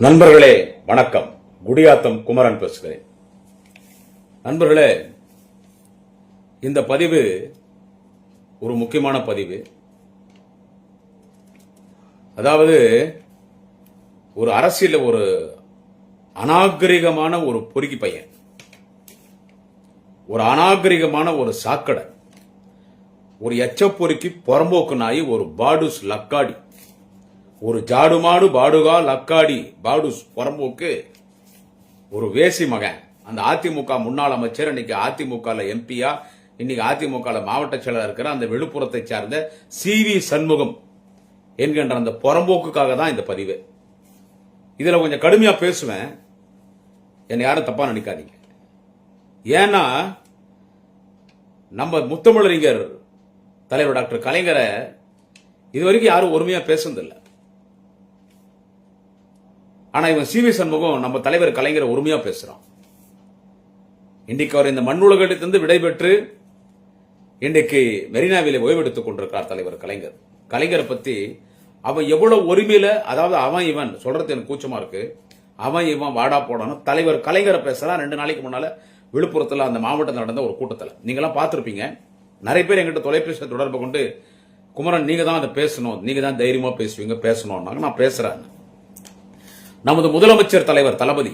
நண்பர்களே வணக்கம். குடியாத்தம் குமரன் பேசுகிறேன். நண்பர்களே, இந்த பதிவு ஒரு முக்கியமான பதிவு. அதாவது ஒரு அரசியல் ஒரு அநாகரிகமான ஒரு பொறுக்கி பையன், ஒரு அநாகரிகமான ஒரு சாக்கடை, ஒரு எச்சப்பொறுக்கி புறம்போக்கு நாய், ஒரு பாடுஸ் லக்காடி, ஒரு ஜாடுமாடு பாடுகா லக்காடி பாடுஸ் புறம்போக்கு, ஒரு வேசி மகன். அந்த அதிமுக முன்னாள் அமைச்சர், இன்னைக்கு அதிமுக எம்பியா, இன்னைக்கு அதிமுக மாவட்ட செயலர் இருக்கிற அந்த விழுப்புரத்தை சார்ந்த CV சண்முகம் என்கின்ற அந்த புறம்போக்குக்காக தான் இந்த பதிவு. இதுல கொஞ்சம் கடுமையா பேசுவேன், என்னை யாரும் தப்பா நினைக்காதீங்க. ஏன்னா நம்ம முத்தமிழறிஞர் தலைவர் டாக்டர் கலைஞரை இதுவரைக்கும் யாரும் ஒருமையா பேசுனதில்லை. ஆனா இவன் CV சண்முகம் நம்ம தலைவர் கலைஞரை ஒருமையா பேசுறான். இன்றைக்கு அவர் இந்த மண்ணுலகத்திலிருந்து விடைபெற்று இன்றைக்கு மெரினாவிலே ஓய்வெடுத்துக் கொண்டிருக்கிறார் தலைவர் கலைஞர். கலைஞரை பத்தி அவன் எவ்வளவு ஒருமையில, அதாவது அவன் இவன் சொல்றது எனக்கு கூச்சமா இருக்கு, அவன் இவன் வாடா போடான்னு தலைவர் கலைஞரை பேசுறான். 2 நாளைக்கு முன்னால விழுப்புரத்துல அந்த மாவட்டத்தில் நடந்த ஒரு கூட்டத்தில் நீங்க எல்லாம் பார்த்திருப்பீங்க. நிறைய பேர் எங்கிட்ட தொலைபேசி தொடர்பு கொண்டு, குமரன் நீங்க தான் அதை பேசணும், நீங்க தான் தைரியமா பேசுவீங்க, பேசணும். நான் பேசுறேன். நமது முதலமைச்சர் தலைவர் தளபதி,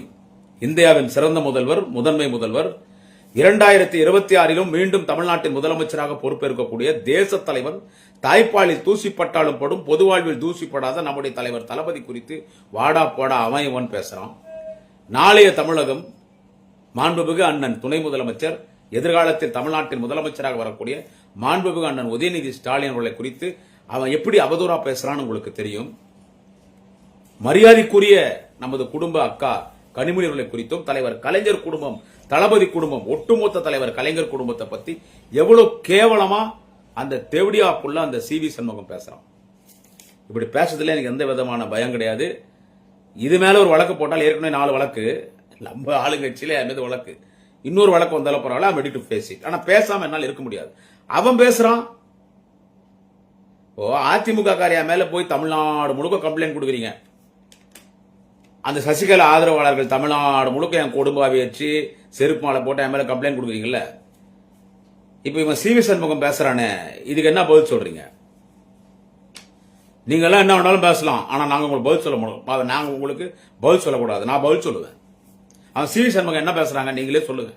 இந்தியாவின் சிறந்த முதல்வர், முதன்மை முதல்வர், 2026 மீண்டும் தமிழ்நாட்டின் முதலமைச்சராக பொறுப்பேற்கக்கூடிய தேச தலைவர், தாய்ப்பாலில் தூசிப்பட்டாலும் படும், பொது வாழ்வில் தூசிப்படாத நம்முடைய தலைவர் தளபதி குறித்து வாடா போடா அவன் இவன் பேசுறான். நாளைய தமிழகம் மாண்புமிகு அண்ணன் துணை முதலமைச்சர், எதிர்காலத்தில் தமிழ்நாட்டின் முதலமைச்சராக வரக்கூடிய மாண்புமிகு அண்ணன் உதயநிதி ஸ்டாலின் அவர்களை குறித்து அவன் எப்படி அவதூறா பேசுறான்னு உங்களுக்கு தெரியும். மரியாதைக்குரிய நமது குடும்ப அக்கா கனிமொழி அவர்களை குறித்தும், தலைவர் கலைஞர் குடும்பம், தளபதி குடும்பம், ஒட்டுமொத்த தலைவர் கலைஞர் குடும்பத்தை பத்தி எவ்வளவு கேவலமா அந்த தேவடியா புள்ள அந்த CV சண்முகம் பேசுறான். இப்படி பேசுறதுல எனக்கு எந்த விதமான பயம் கிடையாது. இது மேல ஒரு வழக்கு போட்டால், ஏற்கனவே 4 வழக்கு நம்ம ஆளுங்கட்சியில மீது வழக்கு, இன்னொரு வழக்கு வந்தாலும் பரவாயில்ல, I'm ready to face it. ஆனா பேசாம என்னால இருக்க முடியாது. அவன் பேசுறான். அதிமுக காரியா மேல போய் தமிழ்நாடு முழுக்க கம்ப்ளைண்ட் கொடுக்குறீங்க. அந்த சசிகலா ஆதரவாளர்கள் தமிழ்நாடு முழுக்க என் குடும்பாவை வச்சு செருப்பு மாலை போட்டு என் மேல கம்ப்ளைண்ட் கொடுக்குறீங்கல்ல. இப்ப இவன் CV சண்முகம் பேசுறானே, இதுக்கு என்ன பதில் சொல்றீங்க? நீங்க எல்லாம் என்ன வேணாலும் பேசலாம், ஆனா நாங்க உங்களுக்கு பதில் சொல்ல முடியும். நாங்க உங்களுக்கு பதில் சொல்லக்கூடாது, நான் பதில் சொல்லுவேன். அவன் CV சண்முகம் என்ன பேசுறாங்க நீங்களே சொல்லுங்க.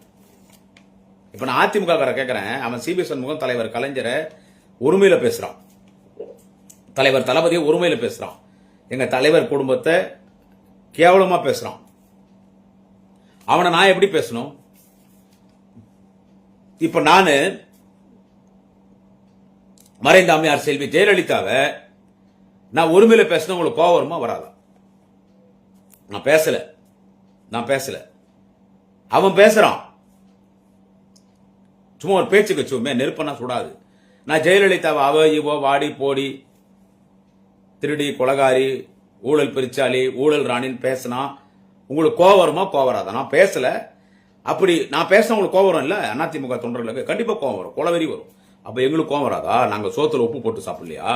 இப்ப நான் அதிமுக கேட்கிறேன், அவன் CV சண்முகம் தலைவர் கலைஞரை ஒருமையில பேசுறான், தலைவர் தளபதியை ஒருமையில பேசுறான், எங்க தலைவர் குடும்பத்தை கேவலமா பேசுறான். அவனை நான் எப்படி பேசணும்? இப்ப நானு மறைந்த அம்மையார் செல்வி ஜெயலலிதாவை நான் ஒருமையில பேசின உங்களுக்கு கோவம் வருமா வராதா? நான் பேசல. அவன் பேசுறான். சும்மா ஒரு பேச்சுக்கு சும்மா நெருப்பனா சுடாது. நான் ஜெயலலிதாவை அவ இவோ வாடி போடி திருடி கொலகாரி ஊழல் பெருச்சாலி ஊழல் ராணின்னு பேசினா உங்களுக்கு கோவம் வருமா கோவம் வராதா? நான் பேசல. அப்படி நான் பேசினா உங்களுக்கு கோவம் வரும் இல்ல? அதிமுக தொண்டர்களுக்கு கண்டிப்பா கோவம் வரும், கொலவெறி வரும். அப்ப எங்களுக்கு கோவம் வராதா? நாங்க சோத்துல உப்பு போட்டு சாப்பிடலையா?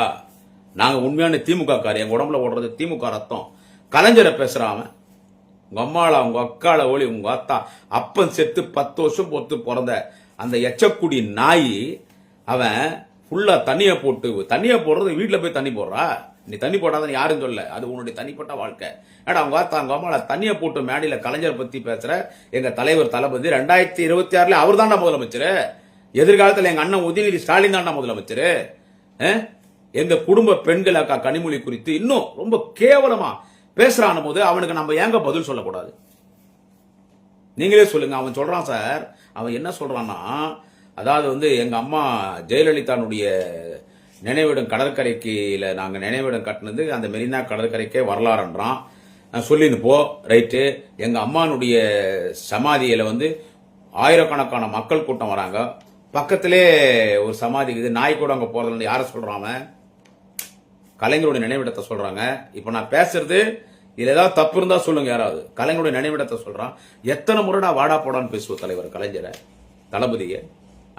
நாங்க உண்மையான திமுக காரி, எங்க உடம்புல ஓடுறது திமுக ரத்தம். கலைஞரை பேசுறாம உங்க அம்மாளா உங்க அக்கால ஒளி உங்க அத்தா அப்பன் செத்து 10 வருஷம் பொறுத்து பிறந்த அந்த எச்சக்குடி நாய், அவன் ஃபுல்லா தண்ணிய போடுறது வீட்டுல போய் தண்ணி போடுறா. நீ தண்ணி போடாதன்னு யாரும் சொல்ல, அது உன்னுடைய தனிப்பட்ட வாழ்க்கை. ஏடா அவங்க அம்மால தண்ணியை போட்டு மேடையில கலைஞர் பத்தி பேசுற எங்க தலைவர் தளபதி 2026 அவர் தான்டா முதலமைச்சர். எதிர்காலத்தில் எங்க அண்ணன் உதயநிதி ஸ்டாலின் தான்டா முதலமைச்சர். எங்க குடும்ப பெண்கள் அக்கா கனிமொழி குறித்து இன்னும் ரொம்ப கேவலமா பேசுறான் போது அவனுக்கு நம்ம ஏங்க பதில் சொல்லக்கூடாது? நீங்களே சொல்லுங்க. அவன் சொல்றான் சார், அவன் என்ன சொல்றான்னா, அதாவது எங்க அம்மா ஜெயலலிதானுடைய நினைவிடம் கடற்கரைக்குல நாங்க நினைவிடம் கட்டினது அந்த மெரினா கடற்கரைக்கே வரலாறுன்றான். சொல்லின்னு போ, ரைட்டு. எங்க அம்மானுடைய சமாதியில ஆயிரக்கணக்கான மக்கள் கூட்டம் வராங்க, பக்கத்திலே ஒரு சமாதி இருக்குது, நாய் கூட அங்க போறதுல யார சொல்றாங்க? கலைஞருடைய நினைவிடத்தை சொல்றாங்க. இப்ப நான் பேசுறது இதுல ஏதாவது தப்பு இருந்தா சொல்லுங்க யாராவது. கலைஞருடைய நினைவிடத்தை சொல்றான். எத்தனை முறை நான் வாடா போடான்னு பேசுவோம் தலைவர் கலைஞரை, தளபதிய,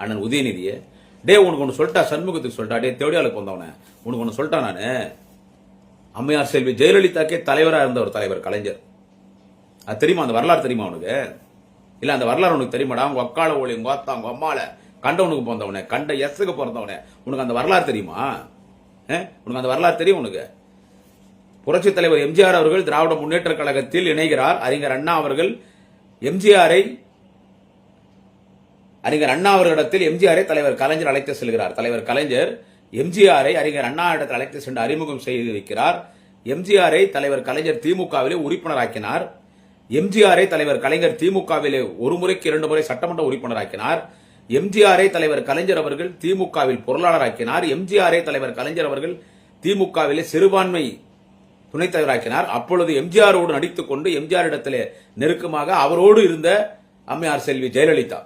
அண்ணன் உதயநிதியை. டே உனக்கு ஒன்று சொல்லிட்டா, சண்முகத்துக்கு சொல்லிட்டா, டே தேவடியாளுக்கு வந்தவன உனக்கு ஒன்று சொல்லிட்டா, அம்மையார் செல்வி ஜெயலலிதாக்கே தலைவரா இருந்த ஒரு தலைவர் கலைஞர். அது தெரியுமா? அந்த வரலாறு தெரியுமா உனக்கு? இல்ல அந்த வரலாறு உனக்கு தெரியுமாடா? உங்க அக்கால ஒளி, உங்க அத்தா, உங்க அம்மால கண்டவனுக்கு பிறந்தவனே, கண்ட எஸ்ஸுக்கு பிறந்தவனே, உனக்கு அந்த வரலாறு தெரியுமா? உனக்கு அந்த வரலாறு தெரியும்? உனக்கு புரட்சி தலைவர் எம்ஜிஆர் அவர்கள் திராவிட முன்னேற்ற கழகத்தில் இணைகிறார். அறிஞர் அண்ணா அவர்கள் அறிஞர் அண்ணா அவர்களிடத்தில் எம்ஜிஆரை தலைவர் கலைஞர் அழைத்து செல்கிறார். தலைவர் கலைஞர் எம்ஜிஆரை அறிஞர் அண்ணா இடத்தில் அழைத்து சென்று அறிமுகம் செய்து வைக்கிறார். எம்ஜிஆரை தலைவர் கலைஞர் திமுகவிலே உறுப்பினராக்கினார். எம்ஜிஆரை தலைவர் கலைஞர் திமுகவிலே ஒரு முறைக்கு 2 முறை சட்டமன்ற உறுப்பினராக்கினார். எம்ஜிஆரை தலைவர் கலைஞர் அவர்கள் திமுகவில் பொருளாளராக்கினார். எம்ஜிஆரை தலைவர் கலைஞர் அவர்கள் திமுகவிலே சிறுபான்மை துணைத் தலைவராக்கினார். அப்பொழுது எம்ஜிஆரோடு நடித்துக் கொண்டு எம்ஜிஆர் இடத்திலே நெருக்கமாக அவரோடு இருந்த அம்மையார் செல்வி ஜெயலலிதா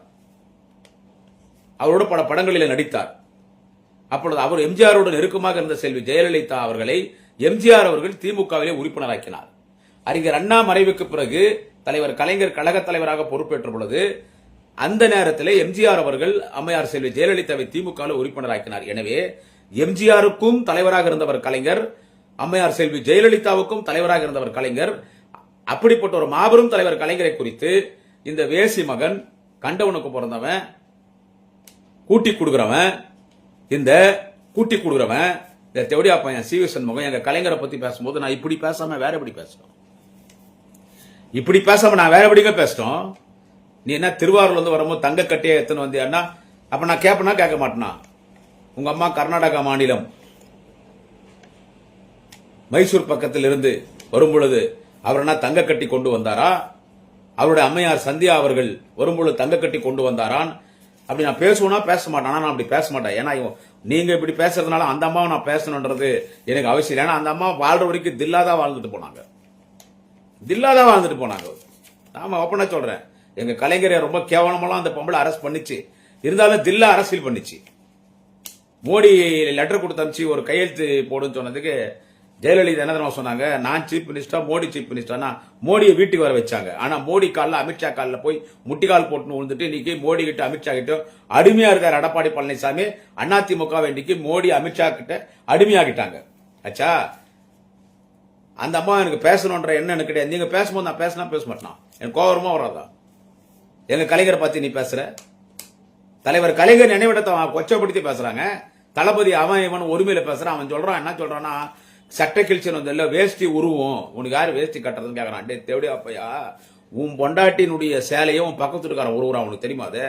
அவரோடு பல படங்களில் நடித்தார். அப்பொழுது அவர் எம்ஜிஆரோடு நெருக்கமாக இருந்த செல்வி ஜெயலலிதா அவர்களை எம்ஜிஆர் அவர்கள் திமுகவிலே உறுப்பினராக்கினார். அறிஞர் அண்ணா மறைவுக்கு பிறகு தலைவர் கலைஞர் கழக தலைவராக பொறுப்பேற்ற பொழுது அந்த நேரத்தில் எம்ஜிஆர் அவர்கள் அம்மையார் செல்வி ஜெயலலிதாவை திமுகவில் உறுப்பினராக்கினார். எனவே எம்ஜிஆருக்கும் தலைவராக இருந்தவர் கலைஞர், அம்மையார் செல்வி ஜெயலலிதாவுக்கும் தலைவராக இருந்தவர் கலைஞர். அப்படிப்பட்ட ஒரு மாபெரும் தலைவர் கலைஞரை குறித்து இந்த வேசி மகன், கண்டவனுக்கு பிறந்தவன், கூட்டி கொடுக்கிறவன், இந்த தெவடியா பையன் சி.வி. சண்முகம் எங்க கலைஞரை பத்தி பேசும்போது நான் இப்படி பேசாம வேற எப்படி பேசணும்? இப்படி பேசாம நான் வேற எப்படிங்க பேசணும்? நீ என்ன திருவாரூர்ல இருந்து வரும்போது தங்க கட்டியே எத்தனை வந்தியா? அப்ப நான் கேட்பனா கேட்க மாட்டேனா? உங்க அம்மா கர்நாடகா மாநிலம் மைசூர் பக்கத்தில் இருந்து வரும்பொழுது அவர் என்ன தங்க கட்டி கொண்டு வந்தாரா? அவருடைய அம்மையார் சந்தியா அவர்கள் வரும்பொழுது தங்க கட்டி கொண்டு வந்தாரான்? அப்படி நான் பேசுவேனா? பேச மாட்டேன். நான் அப்படி பேச மாட்டேன். ஏன்னா நீங்க இப்படி பேசுறதுனால அந்த அம்மாவை நான் பேசணுன்றது எனக்கு அவசியம் இல்லை. ஏன்னா அந்த அம்மா வாழ்ற வரைக்கும் தில்லாதான் வாழ்ந்துட்டு போனாங்க. நாம ஓப்பனா சொல்றேன், எங்க கலைஞரை ரொம்ப கேவலமெல்லாம் அந்த பொம்பளை அரெஸ்ட் பண்ணிச்சு. இருந்தாலும் தில்லா அரசியல் பண்ணிச்சு. மோடி லெட்டர் கொடுத்து அனுப்பிச்சு ஒரு கையெழுத்து போடுன்னு சொன்னதுக்கு ஜெயலலிதா என்ன தெரியுமா சொன்னாங்க? நான் சீஃப் மினிஸ்டர், மோடி சீஃப் மினிஸ்டர்னா மோடியை வீட்டுக்கு வர வச்சாங்க. ஆனா மோடி காலில் அமித்ஷா காலில் போய் முட்டிக்கால் போட்டு விழுந்துட்டு இன்னைக்கு மோடி கிட்ட அமித்ஷா கிட்ட அடிமையா இருக்கார் எடப்பாடி பழனிசாமி. அதிமுக இன்னைக்கு மோடி அமித்ஷா கிட்ட அடிமையாகிட்டாங்க. ஆச்சா, அந்த அம்மா எனக்கு பேசணுன்ற என்ன எனக்கு கிடையாது. நீங்க பேசும்போது நான் பேசினா பேச மாட்டேன், எனக்கு கோபமா வராதா? எங்க கலைஞரை பத்தி நீ பேசுற? தலைவர் கலைஞர் நினைவிடத்தை கொச்சப்படுத்தி பேசுறாங்க. தளபதி அவன் இவன் ஒருமையில பேசுறான். அவன் சொல்றான், என்ன சொல்றான்னா, சட்டை கிழிச்சன் வந்து வேஷ்டி உருவம், உனக்கு யாரு வேஷ்டி கட்டுறதுன்னு கேக்குறான். டே தேவடியா அப்பையா, உன் பொண்டாட்டினுடைய சேலையை உன் பக்கத்து வீட்டுக்காரன் உருவுறான். உனக்கு தெரியுமா அது?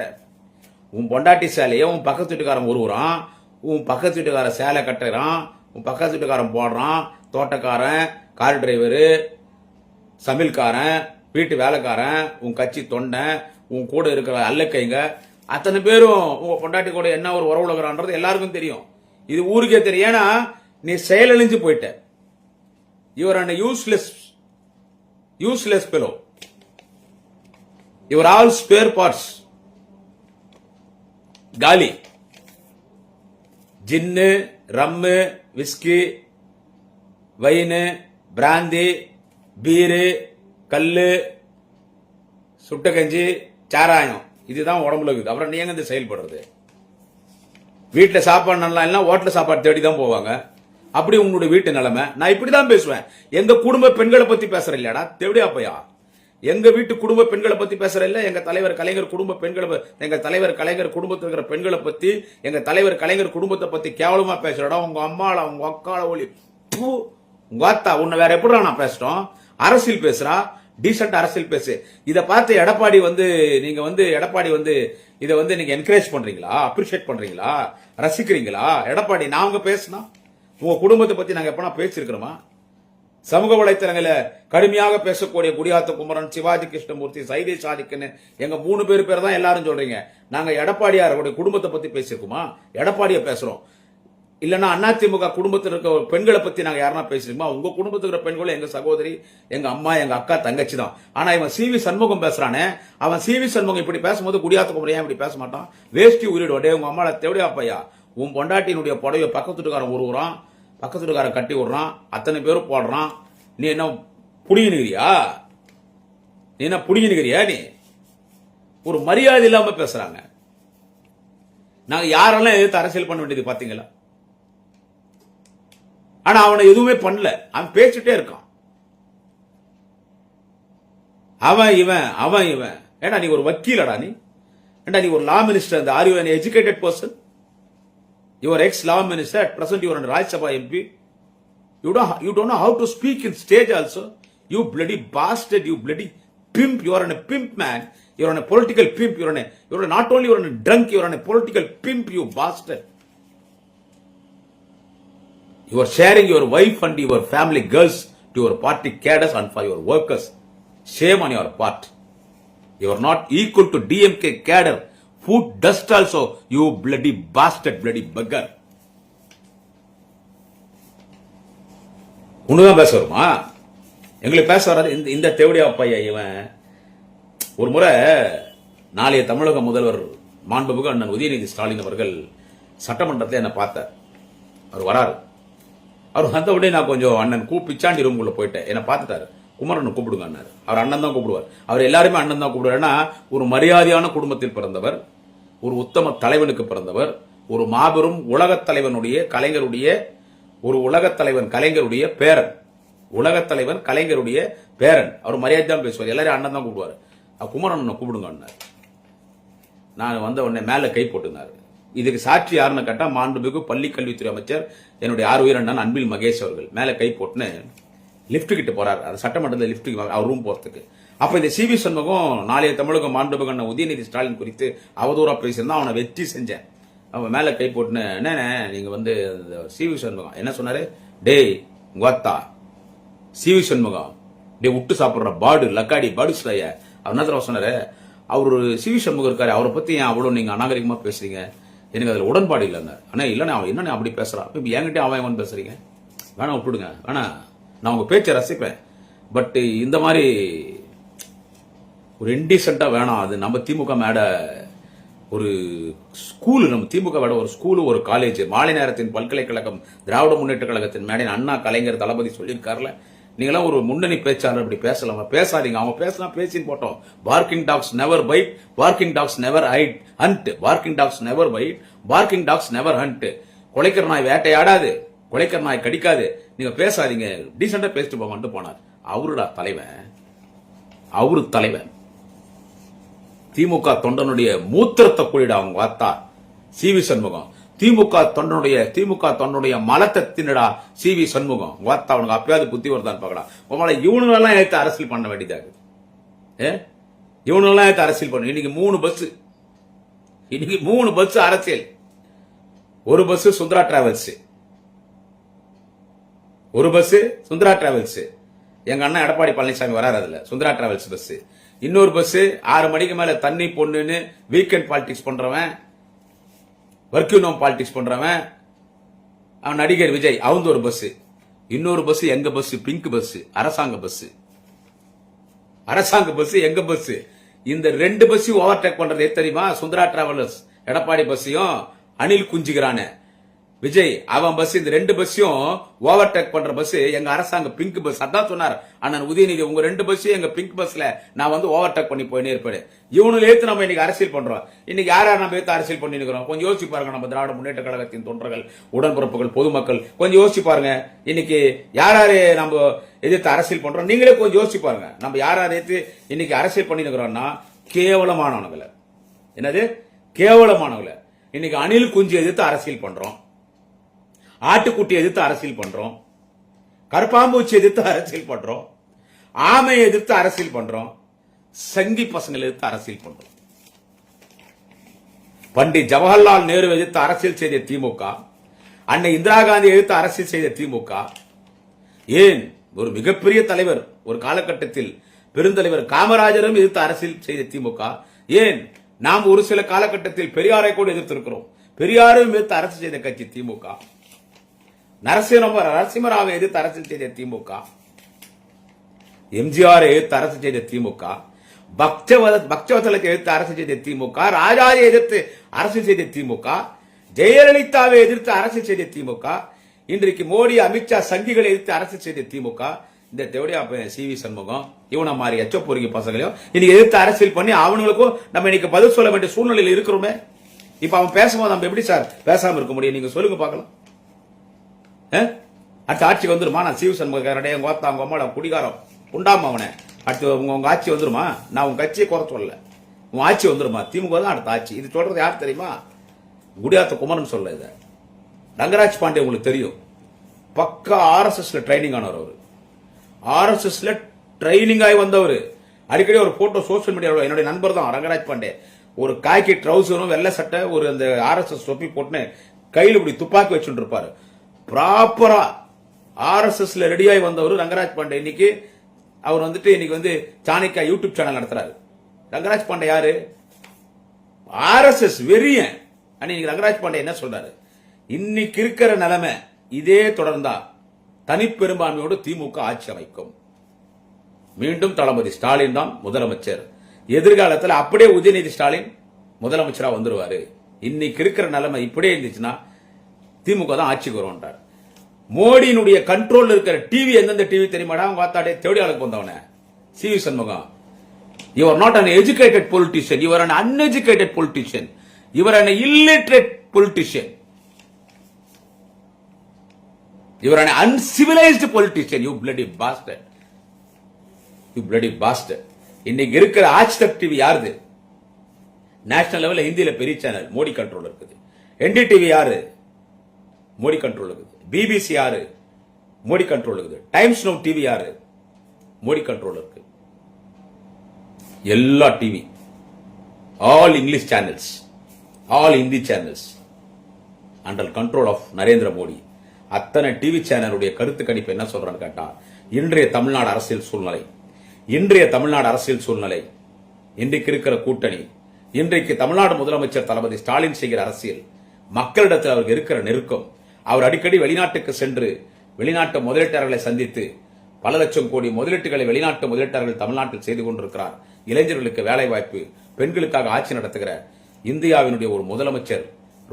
உன் பொண்டாட்டி சேலையை உன் பக்கத்து வீட்டுக்காரன் உருவுறான். உன் பக்கத்து வீட்டுக்காரன் சேலை கட்டுறான், உன் பக்கத்து வீட்டுக்காரன் போடுறான். தோட்டக்காரன், கார் டிரைவரு, சமையல்காரன், வீட்டு வேலைக்காரன், உன் கட்சி தொண்டை, உன் கூட இருக்கிற அல்லக்கைங்க அத்தனை பேரும் உங்க பொண்டாட்டி கூட என்ன ஒரு உறவுலகிறான்றது எல்லாருக்கும் தெரியும். இது ஊருக்கே தெரியும். ஏன்னா நீ செயலழிஞ்சு போயிட்ட. Your an useless பெலோ. Your all spare parts. காலி. ஜின்னு, ரம்மு, விஸ்கி, வைனு, பிராந்தி, பீரு, கல்லு, சுட்டகஞ்சி, சாராயம், இதுதான் உடம்புல இருக்குது. அப்புறம் நீங்க இந்த செயல்படுறது? வீட்டுல சாப்பாடு நல்லா இல்லைன்னா ஹோட்டல் சாப்பாடு தேடி தான் போவாங்க. அப்படி உங்களுடைய வீட்டு நிலைமை. நான் இப்படிதான் பேசுவேன். எங்க குடும்ப பெண்களை பத்தி பேசுற இல்லையாடா தேவடியா பையா? எங்க வீட்டு குடும்ப பெண்களை பத்தி பேசுற இல்ல? எங்க தலைவர் கலைஞர் குடும்ப பெண்களை, எங்க தலைவர் கலைஞர் குடும்பத்தில் இருக்கிற பெண்களை பத்தி, எங்க தலைவர் கலைஞர் குடும்பத்தை பத்தி கேவலமா பேசுறடா. உங்க அம்மால, உங்க அக்கால ஒளி, உங்க அத்தா, உன்னை வேற எப்படி நான் பேசுறோம்? அரசியல் பேசுறா, டீசென்ட் அரசியல் பேசு. இதை பார்த்து எடப்பாடி இதை நீங்க என்கரேஜ் பண்றீங்களா? அப்ரிஷியேட் பண்றீங்களா? ரசிக்கிறீங்களா? எடப்பாடி நாங்க பேசினா உங்க குடும்பத்தை பத்தி நாங்க எப்பனா பேசிருக்கிறோமா? சமூக வலைத்தளங்களை கடுமையாக பேசக்கூடிய குடியாத்த குமரன், சிவாஜி கிருஷ்ணமூர்த்தி, சைதே சாதிக்குன்னு எங்க 3 பேர் தான் எல்லாரும் சொல்றீங்க. நாங்க எடப்பாடியாருடைய குடும்பத்தை பத்தி பேசிருக்கோமா? எடப்பாடியை பேசுறோம். இல்லன்னா அதிமுக குடும்பத்தில் இருக்க பெண்களை பத்தி நாங்க யாரா பேசிருக்கோமா? உங்க குடும்பத்தில் இருக்கிற பெண்களும் எங்க சகோதரி, எங்க அம்மா, எங்க அக்கா, தங்கச்சி தான். ஆனா இவன் சி.வி. சண்முகம் பேசுறானே, அவன் சி.வி. சண்முகம் இப்படி பேசும்போது குடியாத்த குமரன் ஏன் இப்படி பேச மாட்டான்? வேஷ்டி உரிடுவா. டே உங்க அம்மால தேவடியா பையா, உன் பொண்டாட்டினுடைய புடவை பக்கத்து வீட்டுக்காரன் உருவுறான், பக்கத்து வீட்டுக்காரன் கட்டி விடுறான், அத்தனை பேரும் போடுறான். நீ என்ன புடிங்கினுக்கிறியா? நீ ஒரு மரியாதை இல்லாம பேசுறாங்க. நாங்க யாரெல்லாம் எதிர்த்து அரசியல் பண்ண வேண்டியது பாத்தீங்களா? ஆனா அவனை எதுவுமே பண்ணல, அவன் பேசிட்டே இருக்கான். அவன் இவன் ஏன்னா நீ ஒரு வக்கீலடா, நீ ஒரு லா minister. Are you an educated person? You are ex law minister, at present you are a Rajya Sabha MP. You don't know how to speak in stage also. You bloody bastard, you bloody pimp. You are a pimp, man. You are a political pimp. You are not only a drunk, you are a political pimp, you bastard. You are sharing your wife and your family girls to your party cadres and for your workers. Shame on your part. You are not equal to DMK cadre. Food dust also, you bloody bastard, bloody bugger. உன்னதான் பேச வருமா? எங்களுக்கு பேச வராது இந்த தேவடியா பையன் இவன். ஒரு முறை நாளைய தமிழக முதல்வர் மாண்புமிகு அண்ணன் உதயநிதி ஸ்டாலின் அவர்கள் சட்டமன்றத்தில் என்ன பார்த்தார். அவர் வராரு. அவர் வந்த உடனே நான் கொஞ்சம் அண்ணன் பிச்சாண்டி ரூம்குள்ள போயிட்டேன். என்ன பார்த்துட்டாரு. குமரன் கூப்பிடுங்க அண்ணாரு. அவர் அண்ணன் தான் கூப்பிடுவார். அவர் எல்லாருமே அண்ணன் தான் கூப்பிடுவார். ஒரு மரியாதையான குடும்பத்தில் பிறந்தவர், ஒரு உத்தம தலைவனுக்கு பிறந்தவர், ஒரு மாபெரும் உலகத் தலைவனுடைய கலைஞருடைய பேரன், உலகத் தலைவன் கலைஞருடைய பேரன். அவர் மரியாதை தான் பேசுவார். எல்லாரும் அண்ணன் தான் கூப்பிடுவார். குமரன் கூப்பிடுங்க அண்ணாரு. நான் வந்த உடனே மேல கை போட்டுனாரு. இதுக்கு சாட்சி யாருன்னு கேட்டா மாண்புமிகு பள்ளி கல்வித்துறை அமைச்சர் என்னுடைய ஆர்வீர் அண்ணன் அன்பில் மகேஷ் அவர்கள். மேல கை போட்டுன்னு லிப்ட் கிட்ட போறாரு. அது சட்டமன்றத்தில் லிப்ட் அவர் ரூம் போறதுக்கு. அப்ப இந்த சிவி சண்முகம் நாளைய தமிழக மாண்புமிகு அண்ணன் உதயநிதி ஸ்டாலின் குறித்து அவதூறா பேசியிருந்தா அவனை வெற்றி செஞ்சேன். அவன் மேல கை போட்டுன்னு என்ன நீங்க சிவி சண்முகம் என்ன சொன்னாரு, டேய் கோத்தா சிவி சண்முகம் டே விட்டு சாப்பிடுற பாடு லக்காடி பாடு ஸ்லைய. அவர் என்ன சொன்னாரு, அவரு சிவி சண்முகம் இருக்காரு, அவரை பத்தி ஏன் அவ்வளவு நீங்க அநாகரிகமா பேசுறீங்க, எனக்கு அதுல உடன்பாடு இல்லைங்க. ஆனா இல்லன்னா அவன் என்ன அப்படி பேசுறான், இப்ப என்கிட்ட அவன் பேசுறீங்க, வேணா விட்டுடுங்க, வேணா நான் உங்க பேச்சை ரசிப்பேன், பட் இந்த மாதிரி ஒரு இன்டீசென்டா வேணாம். அது நம்ம திமுக மேட ஒரு ஸ்கூலு, நம்ம திமுக மேட ஒரு ஸ்கூலு, ஒரு காலேஜ், மாலை நேரத்தின் பல்கலைக்கழகம், திராவிட முன்னேற்ற கழகத்தின் மேடை அண்ணா கலைஞர் தளபதி சொல்லியிருக்காருல, நீங்களாம் ஒரு முன்னணி பேச்சாளர் இப்படி பேசலாம், பேசாதீங்க. அவங்க பேசலாம், பேசின்னு போட்டோம். Barking dogs never bite, barking dogs never hunt, barking dogs never bite, barking dogs never hunt. குலைக்கிற நாய் வேட்டையாடாது, குலைக்கிற நாய் கடிக்காது, நீங்க பேசாதீங்க, டீசெண்டா பேசிட்டு போங்கன்ட்டு போனார். அவருடா தலைவன், அவரு தலைவன். திமுக தொண்டனுடைய மூத்திரத்தை குளிட அவங்க வாத்தா சிவி சண்முகம். திமுக தொண்டனுடைய மலத்தை தின்னடா சிவி சண்முகம். வாத்தா அவனுக்கு அப்பயாவது புத்தி வருதான்னு பார்க்கலாம். உங்களை இவனுங்கெல்லாம் எடுத்து அரசியல் பண்ண வேண்டியதாகுது. இவனுங்கெல்லாம் எடுத்து அரசியல் பண்ண. இன்னைக்கு 3 பஸ் அரசியல். ஒரு பஸ் சுந்தரா டிராவல்ஸ், ஒரு பஸ் சுந்தரா டிராவல்ஸ், எங்க அண்ணன் எடப்பாடி பழனிசாமி வராரு அதுல, சுந்தரா டிராவல்ஸ் பஸ். இன்னொரு பஸ் 6 மணிக்கு மேல தண்ணி பொண்ணுன்னு வீக்கெண்ட் பாலிடிக்ஸ் பண்றவன், வர்க்கிங் ஹோம் பாலிடிக்ஸ் பண்றவன் அவன் நடிகர் விஜய், அவங்க ஒரு பஸ். இன்னொரு பஸ் எங்க பஸ், பிங்க் பஸ், அரசாங்க பஸ், அரசாங்க பஸ் எங்க பஸ். இந்த 2 பஸ்ஸையும் ஓவர்டேக் பண்றது தெரியுமா? சுந்தரா டிராவலர்ஸ் எடப்பாடி பஸ்ஸையும் அனில் குஞ்சிக்கிறான விஜய் அவன் பஸ். இந்த 2 பஸ்ஸையும் ஓவர்டேக் பண்ற பஸ் எங்க அரசாங்க பிங்க் பஸ். அதான் சொன்னார் அண்ணன் உதயநிதி, உங்க 2 பஸ்ஸையும் எங்க பிங்க் பஸ்ல நான் ஓவர்டேக் பண்ணி போயினே இருப்பேன். இவனுல ஏத்து நம்ம இன்னைக்கு அரசியல் பண்றோம். இன்னைக்கு யார் நம்ம ஏத்து அரசியல் பண்ணி இருக்கிறோம் கொஞ்சம் யோசிச்சு பாருங்க. நம்ம திராவிட முன்னேற்ற கழகத்தின் தொண்டர்கள், உடன்பிறப்புகள், பொதுமக்கள் கொஞ்சம் யோசிச்சு பாருங்க. இன்னைக்கு யாரு நம்ம எதிர்த்து அரசியல் பண்றோம், நீங்களே கொஞ்சம் யோசிச்சு பாருங்க. நம்ம யார் எதிர்த்து இன்னைக்கு அரசியல் பண்ணி இருக்கிறோம்னா கேவலமானவங்களை. என்னது கேவலமானவங்களை? இன்னைக்கு அணில் குஞ்சு எதிர்த்து அரசியல் பண்றோம், ஆட்டுக்குட்டி எதிர்த்து அரசியல் பண்றோம், கருப்பாம்பூச்சி எதிர்த்து அரசியல் பண்றோம், ஆமை எதிர்த்து அரசியல் பண்றோம், சங்கி பசங்களை எதிர்த்து அரசியல் பண்றோம். பண்டிட் ஜவஹர்லால் நேரு எதிர்த்து அரசியல் செய்த திமுக, அன்னை இந்திரா காந்தி எதிர்த்து அரசியல் செய்த திமுக, ஏன் ஒரு மிகப்பெரிய தலைவர் ஒரு காலகட்டத்தில் பெருந்தலைவர் காமராஜரும் எதிர்த்து அரசியல் செய்த திமுக, ஏன் நாம் ஒரு சில காலகட்டத்தில் பெரியாரை கூட எதிர்த்திருக்கிறோம். பெரியாரும் எதிர்த்து அரசியல் செய்த கட்சி திமுக. நரசிம்மராவை எதிர்த்து அரசியல் செய்த திமுக, எம்ஜிஆர் எதிர்த்து அரசியல் செய்த திமுக, பக்தவதலுக்கு எதிர்த்து அரசியல் செய்த திமுக, ராஜாவை எதிர்த்து அரசியல் செய்த திமுக, ஜெயலலிதாவை எதிர்த்து அரசியல் செய்த திமுக, இன்றைக்கு மோடி அமித்ஷா சங்கிகளை எதிர்த்து அரசியல் செய்த திமுக. இந்த தேவடியா சிவி சண்முகம் இவனை மாதிரி எச்சப்பொறுக்கி பசங்களையும் இன்னைக்கு எதிர்த்து அரசியல் பண்ணி அவனுங்களுக்கும் நம்ம இன்னைக்கு பதில் சொல்ல வேண்டிய சூழ்நிலையில் இருக்கிறோமே. இப்ப அவன் பேசும்போது நம்ம எப்படி சார் பேசாம இருக்க முடியும்? நீங்க சொல்லுங்க பார்க்கலாம். அடுத்த ஆட்சிக்கு வந்துருமா? நான் சிவி சண்முகக்காரடைய உங்க ஓத்தா உங்க அம்மாவோட குடிகாரம் உண்டாம அவனை அடுத்து உங்க ஆட்சி வந்துருமா? நான் உங்க கட்சியை குறை சொல்லல, உன் ஆட்சி வந்துருமா? திமுக தான் அடுத்த ஆட்சி. இது சொல்றது யார் தெரியுமா? குடியாத்த குமரன் சொல்ல. இத ரங்கராஜ் பாண்டே உங்களுக்கு தெரியும், பக்கா ஆர்எஸ்எஸ்ல ட்ரைனிங் ஆனவர். அவர் ஆர்எஸ்எஸ்ல ட்ரைனிங் ஆகி வந்தவர். அடிக்கடி ஒரு போட்டோ சோசியல் மீடியாவில் என்னுடைய நண்பர் தான் ரங்கராஜ் பாண்டே, ஒரு காக்கி ட்ரௌசரும் வெள்ளை சட்டை ஒரு அந்த ஆர்எஸ்எஸ் தொப்பி போட்டுன்னு கையில் இப்படி துப்பாக்கி வச்சுட்டு இருப்பாரு. ப்ராப்பரா ஆர்எஸ்எஸ்ல ரெடியாகி வந்தவர் ரங்கராஜ் பாண்டே. இன்னைக்கு அவர் வந்துட்டு இன்னைக்கு சாணக்கியா யூடியூப் சேனல் நடத்துறாரு. ரங்கராஜ் பாண்டே யாரு? ஆர்எஸ்எஸ் வெறியன். அன்னைக்கு ரங்கராஜ் பாண்டே என்ன சொல்றாரு? இன்னைக்கு இருக்கிற நிலைமை இதே தொடர்ந்தா தனிப்பெரும்பான்மையோடு திமுக ஆட்சி அமைக்கும். மீண்டும் தளபதி ஸ்டாலின் தான் முதலமைச்சர். எதிர்காலத்தில் அப்படியே உதயநிதி ஸ்டாலின் முதலமைச்சரா வந்துருவாரு. இன்னைக்கு இருக்கிற நிலைமை இப்படியே இருந்துச்சுன்னா திமுக தான் ஆட்சிக்கு வரும்ன்றார். மோடியினுடைய கண்ட்ரோல் இருக்கிற டிவி எந்தெந்த டிவி தெரியுமாடா? வாத்தாடே தேடியாளுக்கு வந்தவன CV Shanmugam. You are not an educated politician. You are an uneducated politician. You are an illiterate politician. You are an uncivilized politician. You bloody bastard. You bloody bastard. இன்னைக்கு இருக்கிற ஆஜ்தக் TV யாருது? National லெவல்ல ஹிந்தியில பெரிய சேனல், மோடி கண்ட்ரோல் இருக்குது. NDTV யாரு? Modi control இருக்குது. BBC யாரு? மோடி கண்ட்ரோல் இருக்குது. டைம்ஸ் நவ் டிவி யாரு? மோடி கண்ட்ரோல் இருக்கு. எல்லா TV, all English channels, all Hindi channels under control of Narendra Modi. அத்தனை டிவி சேனலுடைய கருத்து கணிப்பு என்ன சொல்றான்னு கேட்டா, இன்றைய தமிழ்நாடு அரசியல் சூழ்நிலை, இன்றைக்கு இருக்கிற கூட்டணி, இன்றைக்கு தமிழ்நாடு முதலமைச்சர் தளபதி ஸ்டாலின் செய்கிற அரசியல், மக்களிடத்தில் அவருக்கு இருக்கிற நெருக்கம், அவர் அடிக்கடி வெளிநாட்டுக்கு சென்று வெளிநாட்டு முதலீட்டாளர்களை சந்தித்து பல லட்சம் கோடி முதலீட்டுகளை வெளிநாட்டு முதலீட்டாளர்கள் தமிழ்நாட்டில் செய்து கொண்டிருக்கிறார். இளைஞர்களுக்கு வேலை வாய்ப்பு, பெண்களுக்காக ஆட்சி நடத்துகிற இந்தியாவினுடைய ஒரு முதலமைச்சர்,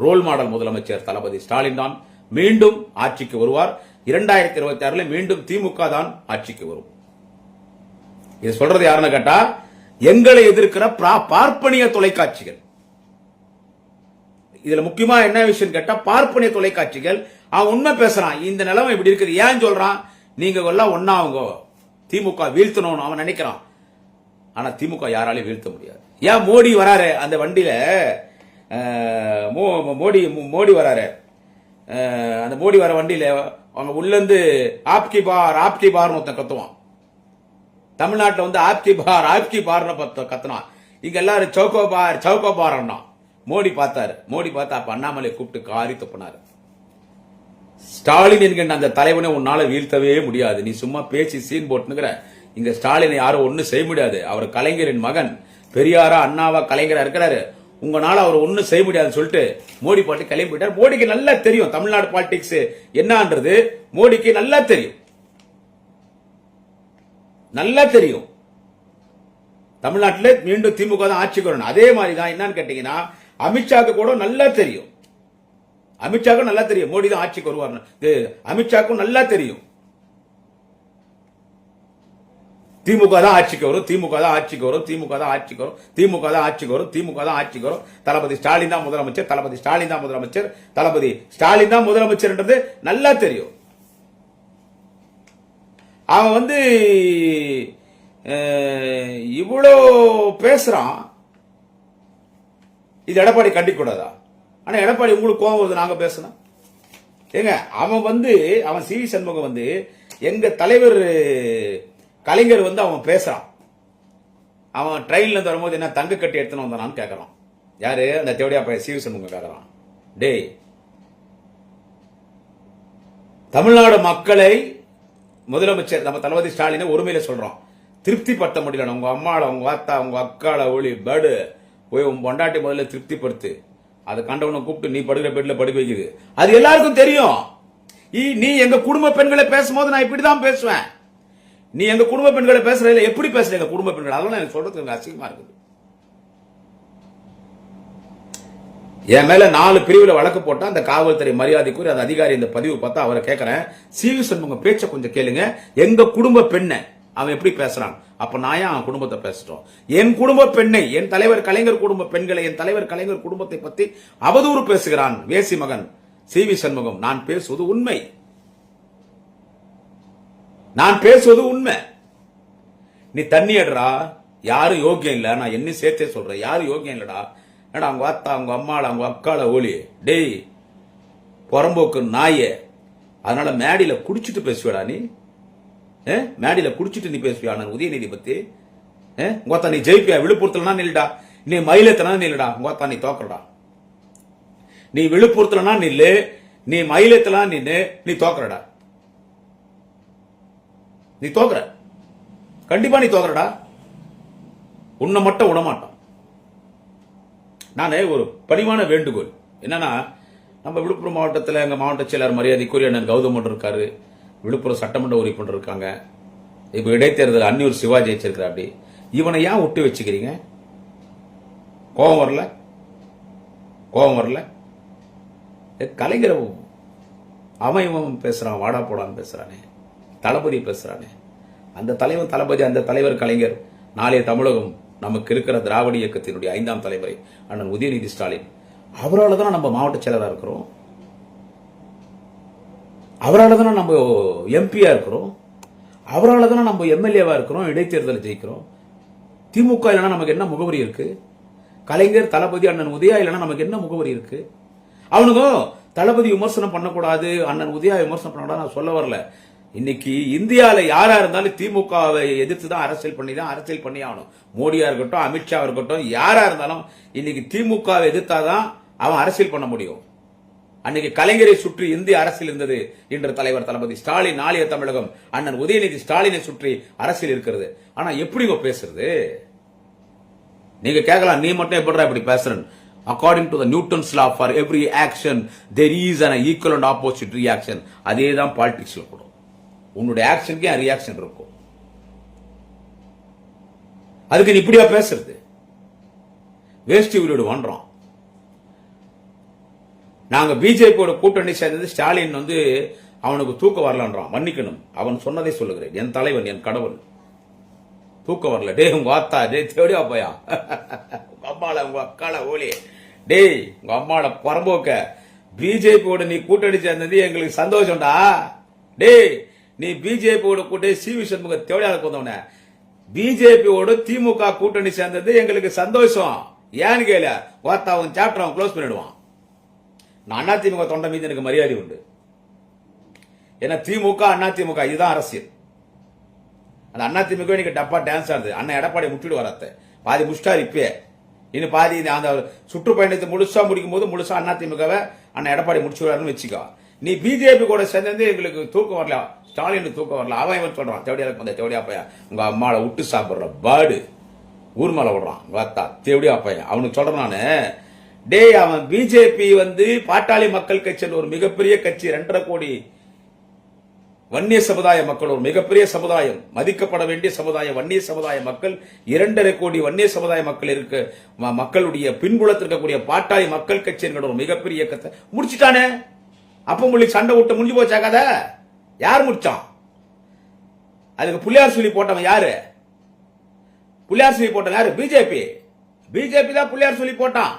ரோல் மாடல் முதலமைச்சர் தளபதி ஸ்டாலின் தான் மீண்டும் ஆட்சிக்கு வருவார். 2026 மீண்டும் திமுக தான் ஆட்சிக்கு வரும். இது சொல்றது யாருன்னு கேட்டா, எங்களை எதிர்க்கிற பார்ப்பனிய தொலைக்காட்சிகள். இதுல முக்கியமா என்ன விஷயம் கேட்டா, பார்ப்பனிய தொலைக்காட்சிகள் அவன் உண்மை பேசுறான். இந்த நிலைமை இப்படி இருக்குது. ஏன் சொல்றான்? நீங்க எல்லாம் ஒன்னாவுங்க, திமுக வீழ்த்தணும்னு அவன் நினைக்கிறான். ஆனா திமுக யாராலையும் வீழ்த்த முடியாது. ஏன் மோடி வராரு அந்த வண்டியில, மோடி வராரு அந்த மோடி வர வண்டியில அவங்க உள்ள இருந்து ஆப்கி பார்னு ஒருத்தன் கத்துவான். தமிழ்நாட்டில் ஆப்கி பார்னு கத்துனான். இங்க எல்லாரும் சௌகோ பார்னா. மோடி பார்த்தாரு. மோடி பார்த்தா அப்ப அண்ணாமலை கூப்பிட்டு காரி துப்பினாரு. ஸ்டாலின் என்கின்ற அந்த தலைவனை உன்னால வீழ்த்தவே முடியாது. நீ சும்மா பேச்சு சீன் போட்டுங்கிற. இங்க ஸ்டாலினை யாரும் ஒண்ணு செய்ய முடியாது. அவர் கலைஞரின் மகன், பெரியாரா அண்ணாவா கலைஞரா இருக்கிறாரு. உங்களால அவர் ஒண்ணு செய்ய முடியாதுன்னு சொல்லிட்டு மோடி பாட்டு கிளம்பி போயிட்டார். மோடிக்கு நல்லா தெரியும் தமிழ்நாடு பாலிடிக்ஸ் என்னன்றது. மோடிக்கு நல்லா தெரியும், நல்லா தெரியும். தமிழ்நாட்டில் மீண்டும் திமுக தான் ஆட்சிக்கு வரணும். அதே மாதிரி தான் என்னன்னு கேட்டீங்கன்னா, அமித்ஷாக்கு கூட நல்லா தெரியும். அமித்ஷாக்கும் நல்லா தெரியும் மோடி தான் ஆட்சிக்கு வருவார். அமித்ஷாக்கும் நல்லா தெரியும் திமுக தான் ஆட்சிக்கு வரும், திமுக தான் ஆட்சிக்கு வரும், திமுக தான் ஆட்சிக்கு வரும், திமுக தான் ஆட்சிக்கு வரும், திமுக தான் ஆட்சிக்கு வரும். தளபதி ஸ்டாலின் தான் முதலமைச்சர், தளபதி ஸ்டாலின் தான் முதலமைச்சர், தளபதி ஸ்டாலின் தான் முதலமைச்சர் நல்லா தெரியும். அவன் இவ்வளோ பேசுறான். இது எடப்பாடி கண்டிக்க கூடாதா? ஆனா எடப்பாடி உங்களுக்கு கோபம் வருது நாங்க பேசணும். ஏங்க அவன் சிவி சண்முகம் எங்க தலைவர் கலைஞர் அவன் பேசுறான். அவன் ட்ரெயின்ல இருந்து வரும்போது என்ன தங்க கட்டி எடுத்துன்னு வந்தானான்னு கேட்கறான். யாரு? அந்த தேவடியா பையன் சிவி சண்முகம் கேட்கறான். டேய், தமிழ்நாடு மக்களை முதலமைச்சர் நம்ம தளபதி ஸ்டாலினை ஒருமையில சொல்றோம், திருப்திப்படுத்த முடியல. உங்க அம்மாவை, உங்க அத்தா, உங்க அக்கால ஒளி படு போய் உன் பொண்டாட்டி முதல்ல திருப்திப்படுத்து. அதை கண்டவனை கூப்பிட்டு நீ படுகிற பெட்ல படுக்க வைக்குது. அது எல்லாருக்கும் தெரியும். நீ எங்க குடும்ப பெண்களை பேசும்போது நான் இப்படிதான் பேசுவேன். நீ எங்க குடும்ப பெண்களை பேசுறதுல எப்படி பேசுற எங்க குடும்ப பெண்கள்? அதெல்லாம் எனக்கு சொல்றதுக்கு அசிங்கமா இருக்குது. என் மேல 4 பிரிவுல வழக்கு போட்டா அந்த காவல்துறை மரியாதைக்குரிய அந்த அதிகாரி இந்த பதிவு பார்த்தா அவரை கேட்கிறேன், சிவி சண்முகம் பேச்ச கொஞ்சம் கேளுங்க. எங்க குடும்ப பெண்ணை அவன் எப்படி பேசுறான்? அப்ப நான் ஏன் குடும்பத்தை பேசுறோம்? என் குடும்ப பெண்ணை, என் தலைவர் கலைஞர் குடும்ப பெண்களை, என் தலைவர் கலைஞர் குடும்பத்தை பத்தி அவதூறு பேசுகிறான் வேசி மகன் சிவி சண்முகம். நான் பேசுவது உண்மை. நான் பேசுவது உண்மை. நீ தண்ணி எடுறா, யாரும் யோக்கியம் இல்ல, நான் என்ன சேர்த்தே சொல்றேன், யாரும் யோக்கியம் இல்லடா. ஏடா அவங்க அத்தா, அவங்க அம்மால, அவங்க அக்கால ஓலி, டேய் புறம்போக்கு நாயே. அதனால மேடியில குடிச்சிட்டு பேசுவடா நீ. மேடியில குடிச்சிட்டு நீ பேசுவியா நான் உதயநிதி பத்தி? உங்கத்தா நீ ஜெயிப்பியா? விழுப்புரத்துலனா நில்லுடா, நீ மயிலத்தனா நில்லுடா, உங்கத்தா நீ தோக்கறடா. நீ விழுப்புரத்துலனா நில்லு, நீ மயிலத்தலாம் நின்னு நீ தோக்கறடா. நீ தோக்கற, கண்டிப்பா நீ தோக்கறடா. உன்னை மட்டும் விடமாட்டோம். நானே ஒரு பணிவான வேண்டுகோள் என்னன்னா, நம்ம விழுப்புரம் மாவட்டத்தில் எங்க மாவட்ட செயலர் மரியாதைக்குரிய அண்ணன் கௌதம் இருக்காரு, விழுப்புரம் சட்டமன்ற உறுப்பினர் இருக்காங்க, இப்ப இடைத்தேர்தல் அன்னியூர் சிவாஜி வச்சிருக்கிற. அப்படி இவனை ஏன் விட்டு வச்சுக்கிறீங்க? கோபம் வரல? கோபம் வரல? கலைஞர் அவன் இவன் பேசுறான், வாடா போடான்னு பேசுறானே, தளபதி பேசுறானே. அந்த தலைவன் தளபதி, அந்த தலைவர் கலைஞர். நாளைய தமிழகம் நமக்கு இருக்கிற திராவிட இயக்கத்தினுடைய 5ஆம் தலைமுறை அண்ணன் உதயநிதி ஸ்டாலின். அவரால் தான் நம்ம மாவட்ட செயலராக இருக்கிறோம், அவரால் தான் நம்ம எம்பியா இருக்கிறோம், அவரால் தான் நம்ம எம்எல்ஏவா இருக்கிறோம், இடைத்தேர்தல் ஜெயிக்கிறோம். திமுக இல்லைன்னா நமக்கு என்ன முகவரி இருக்கு? கலைஞர் தளபதி அண்ணன் உதயா இல்லைன்னா நமக்கு என்ன முகவரி இருக்கு? அவனுக்கும் தளபதி விமர்சனம் பண்ணக்கூடாது, அண்ணன் உதயா விமர்சனம் பண்ணக்கூடாது நான் சொல்ல வரல. இன்னைக்கு இந்தியாவில யாரா இருந்தாலும் திமுகவை எதிர்த்து தான் அரசியல் பண்ணி ஆகணும். மோடியா இருக்கட்டும், அமித்ஷா இருக்கட்டும், யாரா இருந்தாலும் இன்னைக்கு திமுகவை எதிர்த்தாதான் அவன் அரசியல் பண்ண முடியும். அன்னைக்கு கலைஞரை சுற்றி இந்திய அரசியல் இருந்தது, இன்று தலைவர் தளபதி ஸ்டாலின், நாளைய தமிழகம் அண்ணன் உதயநிதி ஸ்டாலினை சுற்றி அரசியல் இருக்கிறது. ஆனா எப்படி பேசுறது? நீங்க கேட்கலாம், நீ மட்டும் எப்படி இப்படி பேசுறேன்? According to the Newton's law, for every action there is an equal and opposite reaction. அதே தான் பாலிடிக்ஸ்ல கூட. உன்னுடைய ஆக்ஷனுக்கே ரியாக்ஷன் இருக்கும். அதுக்கு நீ இப்படியா பேசுறது? வேஷ்டி உரியோடு வன்றோம். நாங்க பிஜேபியோட கூட்டணி சேர்ந்தது, ஸ்டாலின் அவனுக்கு தூக்கம் வரலன்றான். மன்னிக்கணும், அவன் சொன்னதை சொல்லுகிறேன். என் தலைவன், என் கடவுள். தூக்கம் வரல. டே உங்க ஆத்தா, டே தேடியா போயா, உங்க அம்மால, உங்க அக்கால ஓலி, டேய் உங்க அம்மால பரம்போக்க, பிஜேபியோட நீ கூட்டணி சேர்ந்தது எங்களுக்கு சந்தோஷம்டா. டேய் நீ பிஜேபியோட கூட்டணி சி வி சண்முக தேவையாக வந்தவன, பிஜேபியோட திமுக கூட்டணி சேர்ந்தது எங்களுக்கு சந்தோஷம். ஏன்னு கேள, வார்த்தாவும் சாப்டர் அவன் க்ளோஸ் பண்ணிடுவான். நான் அதிமுக தொண்டை மீது எனக்கு மரியாதை உண்டு. ஏன்னா திமுக அதிமுக இதுதான் அரசியல். அந்த அதிமுக இன்னைக்கு டப்பா டான்ஸ் ஆடுது. அண்ணன் எடப்பாடி முட்டிடு வரத்த பாதி முஷ்டார் இப்பே, இன்னும் பாதி அந்த சுற்றுப்பயணத்தை முழுசா முடிக்கும் போது முழுசா அதிமுகவை அண்ணன் எடப்பாடி முடிச்சுடுவாருன்னு வச்சுக்கோ. நீ பிஜேபி கூட சேர்ந்து எங்களுக்கு தூக்கம் வரல, ஸ்டாலின் தூக்கம் வரல, அவன் இவன் சொல்றான். தேவடியா வந்த தேவடியா பையன், உங்க அம்மாவை விட்டு சாப்பிடுற பாடு ஊர் மேல விடுறான். வாத்தா தேவடியா பையன் அவனுக்கு சொல்றேன் நானு. டே அவன் பிஜேபி பாட்டாளி மக்கள் கட்சி ஒரு மிகப்பெரிய கட்சி, 2.5 கோடி வன்னிய சமுதாய மக்கள், ஒரு மிகப்பெரிய சமுதாயம், மதிக்கப்பட வேண்டிய சமுதாயம் வன்னிய சமுதாய மக்கள். 2.5 கோடி வன்னிய சமுதாய மக்கள் இருக்க மக்களுடைய பின்புலத்தில் இருக்கக்கூடிய பாட்டாளி மக்கள் கட்சி என்கிற ஒரு மிகப்பெரிய இயக்கத்தை முடிச்சுட்டானே. அப்ப உங்களுக்கு சண்டை விட்டு முடிஞ்சு போச்சா கதை? யார் முடிச்சான்? அதுக்கு புள்ளியார் சொல்லி போட்டவன் யாரு? புள்ளியார் சொல்லி போட்டவன் யாரு? பிஜேபி. பிஜேபி தான் புள்ளியார் சொல்லி போட்டான்.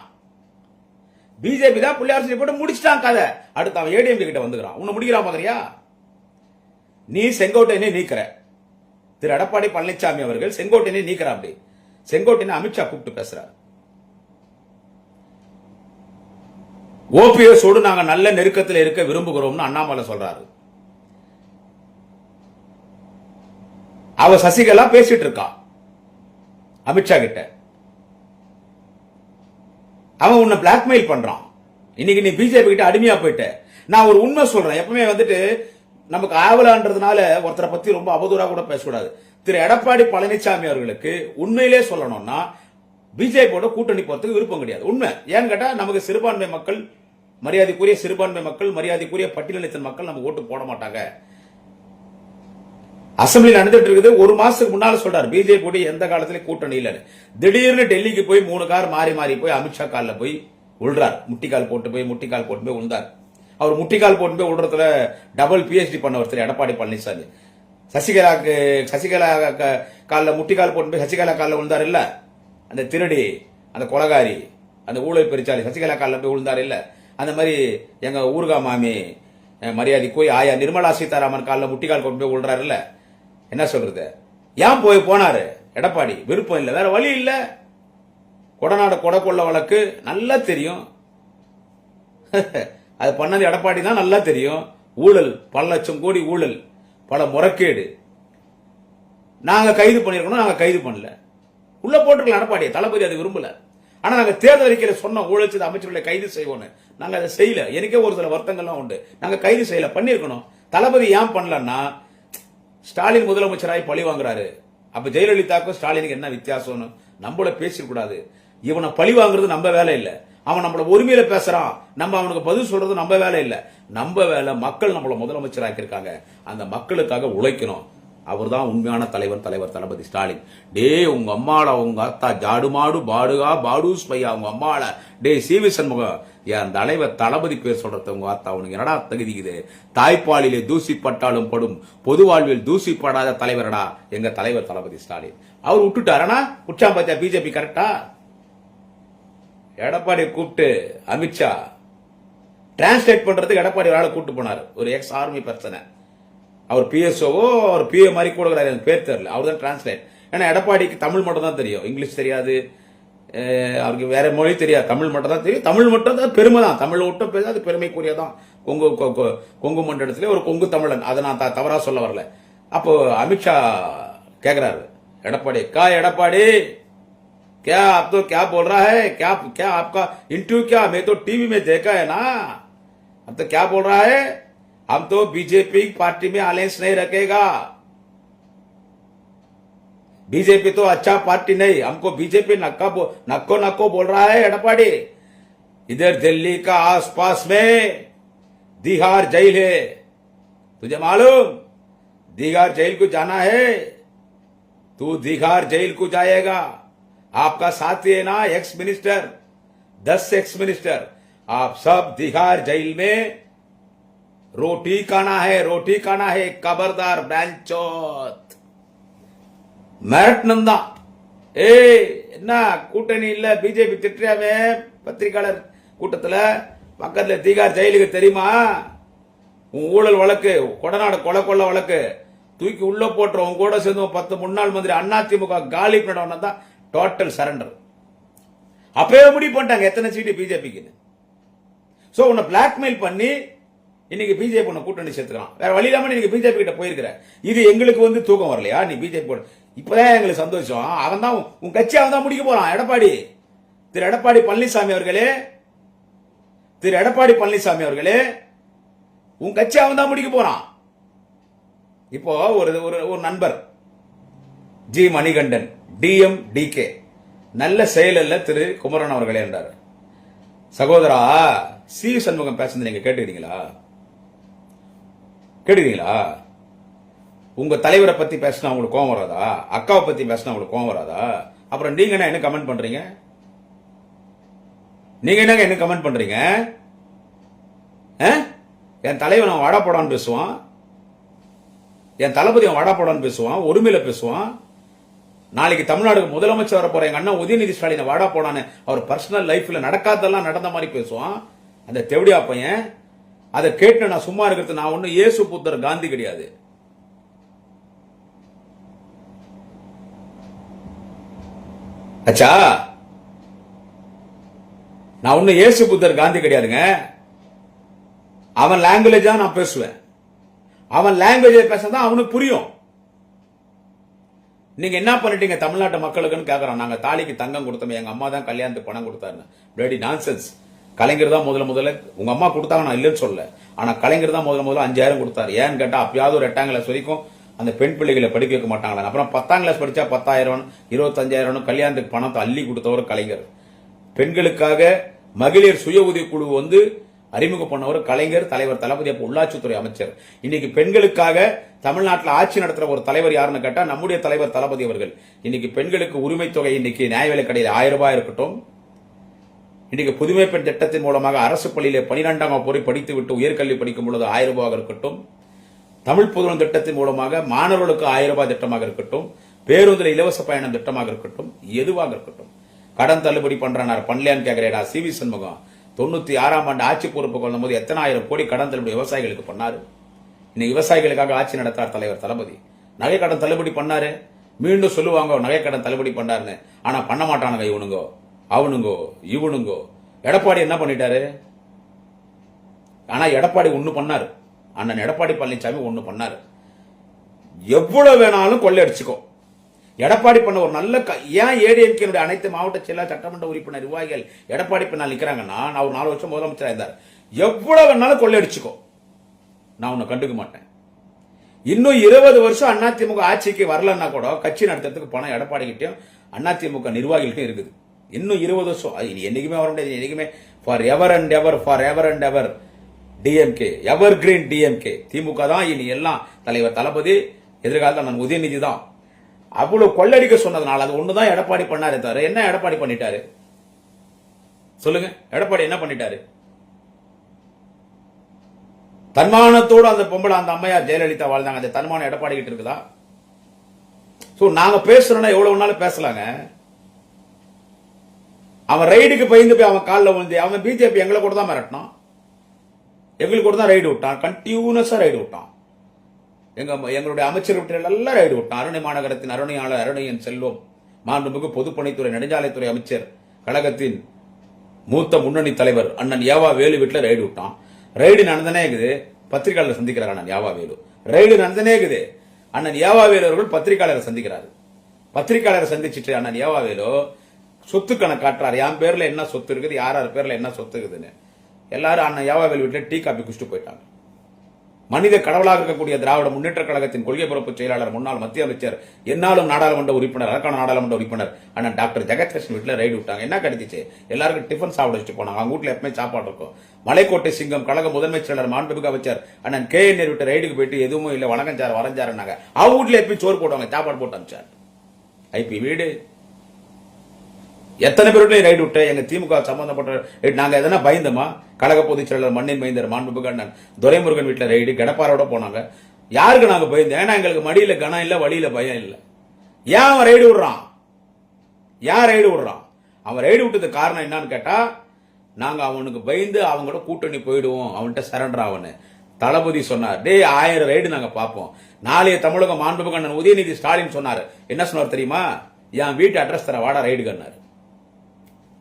பிஜேபி தான் புள்ளியார் சொல்லி போட்டு முடிச்சுட்டான் கதை. அடுத்து அவன் ஏடிஎம் கிட்ட வந்துக்கிறான். உன்னை முடிக்கிறான் மாதிரியா? நீ செங்கோட்டையனை நீக்கிற. திரு எடப்பாடி பழனிசாமி அவர்கள் செங்கோட்டையனை நீக்கிற. அப்படி செங்கோட்டையனை அமித்ஷா கூப்பிட்டு பேசுறாரு. ஓபிஎஸோடு நாங்க நல்ல நெருக்கத்தில் இருக்க விரும்புகிறோம்னு அண்ணாமலை சொல்றாரு. அவ சசிகலா பேசிட்டு இருக்கா அமித்ஷா கிட்ட. அவன் உன்னை பிளாக்மெயில் பண்றான். இன்னைக்கு நீ பிஜேபி கிட்ட அடிமையா போயிட்ட. நான் ஒரு உண்மை சொல்றேன், எப்பவுமே நமக்கு ஆவலான்றதுனால ஒருத்தரை பத்தி ரொம்ப அவதூறா கூட பேசக்கூடாது. திரு எடப்பாடி பழனிசாமி அவர்களுக்கு உண்மையிலே சொல்லணும்னா பிஜேபியோட கூட்டணி போறதுக்கு விருப்பம் கிடையாது. உண்மை ஏன்னு கேட்டா, நமக்கு சிறுபான்மை மக்கள், மரியாதைக்குரிய சிறுபான்மை மக்கள், மரியாதைக்குரிய பட்டியலினத்தின் மக்கள் நமக்கு ஓட்டு போட மாட்டாங்க. அசம்பிளி நடந்துட்டு இருக்குது. ஒரு மாசத்துக்கு முன்னால சொல்றாரு பிஜேபி எந்த காலத்திலும் கூட்டணி இல்ல. திடீர்னு டெல்லிக்கு போய் 3 கார் மாறி மாறி போய் அமித்ஷா கால்ல போய் உள்றார். முட்டிக்கால் போட்டு போய் உள்றார். அவர் முட்டிக்கால் போட்டு போய் உள்றதுல டபுள் பிஹெச்டி பண்ணவர் திரு எடப்பாடி பழனிசாமி. சசிகலா காலில் முட்டிக்கால் போட்டு போய் சசிகலா காலில் விழுந்தார் இல்ல, அந்த திருடி, அந்த கொலகாரி, அந்த ஊழல் பெருச்சாலி சசிகலா காலில் போய் விழுந்தார் இல்ல. அந்த மாதிரி எங்க ஊர்கா மாமி மரியாதைக்குரிய ஆயா நிர்மலா சீதாராமன் காலில் முட்டிக்கால் கொண்டு போய் விழுறாரு இல்ல. என்ன சொல்றது? ஏன் போனாரு எடப்பாடி? விருப்பம் இல்லை, வேற வழி இல்லை. கொடநாடு கொள்ள வழக்கு நல்லா தெரியும். அது பண்ணது எடப்பாடி தான், நல்லா தெரியும். ஊழல், பல லட்சம் கோடி ஊழல், பல முறைகேடு. நாங்க கைது பண்ணிருக்கணும், நாங்க கைது பண்ணல. உள்ள போட்டுருக்கலாம் எடப்பாடி, தளபதி அது விரும்பல. ஆனா நாங்க தேர்தல் அறிக்கையில சொன்ன ஊழல் செய்த அமைச்சர்களை கைது செய்வோம். நாங்க அதை செய்யல. எனக்கே ஒரு சில வருத்தங்கள்லாம் உண்டு. நாங்க கைது செய்யல, பண்ணிருக்கணும். தளபதி ஏன் பண்ணலன்னா, ஸ்டாலின் முதலமைச்சராய் பழி வாங்குறாரு. அப்ப ஜெயலலிதாவுக்கும் ஸ்டாலினுக்கு என்ன வித்தியாசம்னு நம்மள பேசக்கூடாது. இவனை பழி வாங்குறது நம்ம வேலை இல்ல. அவன் நம்மள உரிமையில பேசுறான், நம்ம அவனுக்கு பதில் சொல்றது நம்ம வேலை இல்ல. நம்ம வேலை மக்கள் நம்மள முதலமைச்சராக்கி இருக்காங்க, அந்த மக்களுக்காக உழைக்கணும். அவர் தான் உண்மையான தலைவர் தளபதி ஸ்டாலின். டே உங்க அம்மாள உங்க அத்தா ஜாடு மாடு பாடுகா பாடூஸ் பையா உங்க அம்மாள டே சிவி சண்முகம் என் தலைவர் தளபதி பேர் சொல்றது உங்க அத்தா உனக்கு என்னடா தகுதிக்குது? தாய்ப்பாலிலே தூசிப்பட்டாலும் படும், பொது வாழ்வில் தூசிப்படாத தலைவரடா எங்க தலைவர் தளபதி ஸ்டாலின். அவர் விட்டுட்டாரனா உற்சாகம் பார்த்தா பிஜேபி கரெக்டா? எடப்பாடி கூப்பிட்டு அமித்ஷா டிரான்ஸ்லேட் பண்றதுக்கு எடப்பாடி ஒரு ஆளை கூப்பிட்டு போனார், ஒரு எக்ஸ் ஆர்மி பர்சனை. அவர் பிஎஸ்ஓவோ அவர் பிஏ மாதிரி கூட எனக்கு பேர் தெரியல, அவர் தான் டிரான்ஸ்லேட். ஏன்னா எடப்பாடிக்கு தமிழ் மட்டும் தான் தெரியும், இங்கிலீஷ் தெரியாது, அவருக்கு வேற மொழி தெரியாது, தமிழ் மட்டும் தான் தெரியும். தமிழ் மட்டும் தான் பெருமை தான், தமிழ் விட்டு பேச அது பெருமைக்குரியதான். கொங்கு மண்டலத்திலே ஒரு கொங்கு தமிழன், அதை நான் தவறா சொல்ல வரல. அப்போ அமித்ஷா கேக்குறாரு எடப்பாடி, எடப்பாடி क्या आप तो क्या बोल रहा है, क्या आपका इंटरव्यू, क्या मैं तो टीवी में देखा है ना, अब तो क्या बोल रहा है, हम तो बीजेपी पार्टी में अलायंस नहीं रखेगा, बीजेपी तो अच्छा पार्टी नहीं, हमको बीजेपी नक्को बोल रहा है एडपाड़ी। इधर दिल्ली का आसपास में दीहार जेल है, तुझे मालूम? दीहार जेल को जाना है, तू दीहार जेल को जाएगा। आपका साथी है ना एक्स मिनिस्टर, 10 एक्स मिनिस्टर, आप सब दीहार जेल में रोटी खाना है, खबरदार बैंचोत மிரட்டணும். என்ன கூட்டணி இல்ல பிஜேபி திட்டாமே பத்திரிகையாளர் கூட்டத்தில் பக்கத்துல தீகார் ஜெயிலுக்கு தெரியுமா? உன் ஊழல் வழக்கு, கொடநாடு கொள்ள வழக்கு தூக்கி உள்ள போட்டுரும். கூட சேர்ந்து 10 முன்னாள் மந்திரி அதிமுக காலி பண்ணவன தான் டோட்டல் சரண்டர். அப்பவே முடிவு பண்ணிட்டாங்க எத்தனை சீட்டு பிஜேபிக்கு. சோ உன்னை பிளாக்மெயில் பண்ணி இன்னைக்கு பிஜேபி உன்னை கூட்டணி சேர்த்துக்கலாம். வேற வழி இல்லாம நீங்க பிஜேபி கிட்ட போயிருக்கிற. இது எங்களுக்கு தூக்கம் வரலையா? நீ பிஜேபி இப்பதான் எங்களுக்கு சந்தோஷம். அவன் தான் உன் கட்சி, அவன் தான் முடிக்க போறான். எடப்பாடி, திரு எடப்பாடி பழனிசாமி அவர்களே, உன் கட்சி அவன் தான் முடிக்க போறான். இப்போ ஒரு நண்பர் ஜி மணிகண்டன் DMDK நல்ல செயல் அல்ல திரு குமரன் அவர்களே என்றார். சகோதரா, சி சண்முகம் பேசுறது நீங்க கேட்டுக்கிறீங்களா? உங்க தலைவரை பத்தி பேசினா உங்களுக்கு கோவம் வராதா? அக்காவை பத்தி பேசினா உங்களுக்கு கோவம் வராதா? அப்புறம் நீங்க என்ன கமெண்ட் பண்றீங்க? என் தலைவன் அவன் வாடா போடான்னு பேசுவான், என் தளபதி அவன் வாடா போடான்னு பேசுவான், ஒருமையில பேசுவான். நாளைக்கு தமிழ்நாடுக்கு முதலமைச்சர் வர போற எங்க அண்ணா உதயநிதி ஸ்டாலின் வாடா போடான்னு அவர் பர்சனல் லைஃப்ல நடக்காதெல்லாம் நடந்த மாதிரி பேசுவான் அந்த தெவடியா பையன். அதை கேட்டு நான் சும்மா இருக்கிறது, நான் ஒன்னும் இயேசு புத்தர் காந்தி கிடையாது. அச்சா, நான் ஒன்னும் இயேசு புத்தர் காந்தி கிடையாதுங்க. அவன் லாங்குவேஜா நான் பேசுவேன், அவன் லாங்குவேஜ் பேசதான் அவனுக்கு புரியும். நீங்க என்ன பண்ணிட்டீங்க தமிழ்நாட்டு மக்களுக்குன்னு கேக்குறான். நாங்க தாலிக்கு தங்கம் கொடுத்தோம், எங்க அம்மா தான் கல்யாணத்துக்கு பணம் கொடுத்தாருன்னு. Bloody nonsense. கலைஞர் தான் முதல்ல உங்க அம்மா கொடுத்தாங்க, நான் இல்லைன்னு சொல்ல. ஆனா கலைஞர் தான் முதல்ல 5000 கொடுத்தாரு. ஏன்னு கேட்டா அப்பயாவது ஒரு 8ஆம் கிளாஸ் வரைக்கும் அந்த பெண் பிள்ளைகளை படிக்க வைக்க மாட்டாங்களா. அப்புறம் 10ஆம் கிளாஸ் படிச்சா 10,000 25,000 கல்யாணத்துக்கு பணத்தை அள்ளி கொடுத்தவர் கலைஞர். பெண்களுக்காக மகளிர் சுய உதவி குழு அறிமுகம் பண்ணவர் கலைஞர், தலைவர் தளபதி, அப்ப உள்ளாட்சித்துறை அமைச்சர். இன்னைக்கு பெண்களுக்காக தமிழ்நாட்டில் ஆட்சி நடத்துற ஒரு தலைவர் யாருன்னு கேட்டா நம்முடைய தலைவர் தளபதி அவர்கள். இன்னைக்கு பெண்களுக்கு உரிமை தொகை, இன்னைக்கு நியாய விலைக் கடையில் 1000 ரூபாய் இருக்கட்டும், இன்னைக்கு புதுமை பெண் திட்டத்தின் மூலமாக அரசு பள்ளியிலே 12ஆம் வகுப்பு படித்து விட்டு உயர்கல்வி படிக்கும் பொழுது 1000 ரூபாய் இருக்கட்டும், தமிழ் புதுவன் திட்டத்தின் மூலமாக மாணவர்களுக்கு 1000 ரூபாய் திட்டமாக இருக்கட்டும், பேருந்தில் இலவச பயணம் திட்டமாக இருக்கட்டும், எதுவாக இருக்கட்டும், கடன் தள்ளுபடி பண்றானார் பண்ணலையான்னு கேட்கிறேடா. சிவி சண்முகம் 96ஆம் ஆண்டு ஆட்சி பொறுப்பு கொள்ளும் போது எத்தனை ஆயிரம் கோடி கடன் தள்ளுபடி விவசாயிகளுக்கு பண்ணாரு. இன்னைக்கு விவசாயிகளுக்காக ஆட்சி நடத்தார் தலைவர் தளபதி. நகை கடன் தள்ளுபடி பண்ணாரு, மீண்டும் சொல்லுவாங்க நகை கடன் தள்ளுபடி பண்ணாருன்னு. ஆனா பண்ண மாட்டானுங்க இவனுங்கோ அவனுங்கோ இவனுங்கோ. எடப்பாடி என்ன பண்ணிட்டாரு? ஆனா எடப்பாடி ஒண்ணு பண்ணாரு, அண்ணன் எடப்பாடி பழனிசாமி ஒண்ணு பண்ணாரு. எவ்வளவு வேணாலும் கொள்ளையடிச்சுக்கோ. எடப்பாடி பண்ண ஒரு நல்ல ஏன் ஏடிஎம்கே அனைத்து மாவட்ட செயலர் சட்டமன்ற உறுப்பினர் நிர்வாகிகள் எடப்பாடி பின்னால் நிக்கிறாங்கன்னா, நான் ஒரு 4 வருஷம் முதலமைச்சராக இருந்தார். எவ்வளவு வேணாலும் கொள்ளையடிச்சுக்கோ, நான் உன்னை கண்டுக்க மாட்டேன். இன்னும் 20 வருஷம் அதிமுக ஆட்சிக்கு வரலன்னா கூட கட்சி நடத்துறதுக்கு பணம் எடப்பாடி கிட்டையும் அதிமுக நிர்வாகிகிட்டையும் இருக்குது. இன்னும் 20 வருஷம் என்னைக்குமே வர முடியாது. என்னைக்குமே forever and ever DMK, evergreen DMK. திமுக தான் இனி எல்லாம். தலைவர் தளபதி, எதிர்காலத்தில் நான் உதயநிதி தான். அவ்வளவு கொள்ளடிக்க சொன்னதுனால அது ஒண்ணுதான் எடப்பாடி பண்ணாரு தவிர என்ன எடப்பாடி பண்ணிட்டாரு சொல்லுங்க? எடப்பாடி என்ன பண்ணிட்டாரு? தன்மானத்தோடு அந்த பொம்பளை, அந்த அம்மையார் ஜெயலலிதா வாழ்ந்தாங்க. அந்த தன்மானம் எடப்பாடி கிட்ட இருக்குதா? நாங்க பேசுறோம்னா எவ்வளவு வேணாலும் பேசலாங்க. அவன் ரைடுக்கு பயந்து போய் அவன் காலில் விழுந்து அவன் பிஜேபி எங்களை கூட தான் மிரட்டினான், எங்களுக்கு கூட தான் ரைடு விட்டான், கண்டினியூஸா ரைடு விட்டான். எங்களுடைய அமைச்சர் எல்லாம் ரைடு விட்டான். அருணை மாநகரத்தின் அருணையாளர் அருணையன் செல்வம், மாண்புமிகு பொதுப்பணித்துறை நெடுஞ்சாலைத்துறை அமைச்சர், கழகத்தின் மூத்த முன்னணி தலைவர் அண்ணன் யாவா வேலு வீட்டுல ரைடு விட்டான். ரைடு நடந்தனே இருக்குது, பத்திரிகையாளர் சந்திக்கிறார் அண்ணன் யாவா வேலு. ரைடு நடந்தனே இருக்குது, அண்ணன் யாவா வேலு அவர்கள் பத்திரிகையாளர் சந்திக்கிறார். பத்திரிகையாளர் சந்திச்சுட்டு அண்ணன் யாவா வேலு சொத்து கணக்கு காட்டுறாரு. என் பேர்ல என்ன சொத்து இருக்குது, யார் பேர்ல என்ன சொத்து இருக்குதுன்னு. எல்லாரும் அண்ணன் யாவா வேலு வீட்டுல டீ காப்பி குடிச்சிட்டு போயிட்டாங்க. மனித கடவுளாக இருக்கக்கூடிய திராவிட முன்னேற்ற கழகத்தின் கொள்கை பரப்பு செயலாளர், முன்னாள் மத்திய அமைச்சர், என்னாலும் நாடாளுமன்ற உறுப்பினர், அரக்கான நாடாளுமன்ற உறுப்பினர் அண்ணன் டாக்டர் ஜெகத்கிருஷ்ணன் வீட்டில் ரைடு விட்டாங்க. என்ன கிடைச்சிச்சு? எல்லாருக்கும் டிஃபன் சாப்பிட வச்சுட்டு போனாங்க. அவங்க வீட்டுல எப்பவுமே சாப்பாடு இருக்கும். மலைக்கோட்டை சிங்கம் கழக முதன்மை செயலாளர், மாண்புமிகு அமைச்சர் அண்ணன் KN வீட்டு ரைடுக்கு போயிட்டு எதுவும் இல்ல, வணக்கஞ்சார் வரைஞ்சாருன்னாங்க. அவங்க வீட்டுல எப்பயும் சோறு போடுவாங்க, சாப்பாடு போட்டு அனுப்பிச்சார். ஐபி வீடு எத்தனை பேருடைய ரைடு விட்டு எங்க திமுக சம்பந்தப்பட்ட நாங்க எதனா பயந்தமா? கழக பொதுச் செயலாளர் மண்ணின் மைந்தர் மாண்புமிகு அண்ணன் துரைமுருகன் வீட்டுல ரைடு கடப்பாரோட போனாங்க. யாருக்கு நாங்க பயந்தோம்? ஏன்னா எங்களுக்கு மடியில கனம் இல்ல, வழியில பயம் இல்ல. ஏன் அவன் ரைடு விடுறான்? ஏன் ரைடு விடுறான்? அவன் ரைடு விட்டதுக்கு காரணம் என்னன்னு கேட்டா, நாங்க அவனுக்கு பயந்து அவங்களோட கூட்டணி போயிடுவோம், அவன்கிட்ட சரண்டர் ஆவன்னு தளபதி சொன்னார். 1000 ரைடு நாங்க பார்ப்போம். நாளைய தமிழக மாண்புமிகு அண்ணன் உதயநிதி ஸ்டாலின் சொன்னார். என்ன சொன்னார் தெரியுமா? என் வீட்டு அட்ரஸ் தர வாடா ரைடு கண்ணாரு.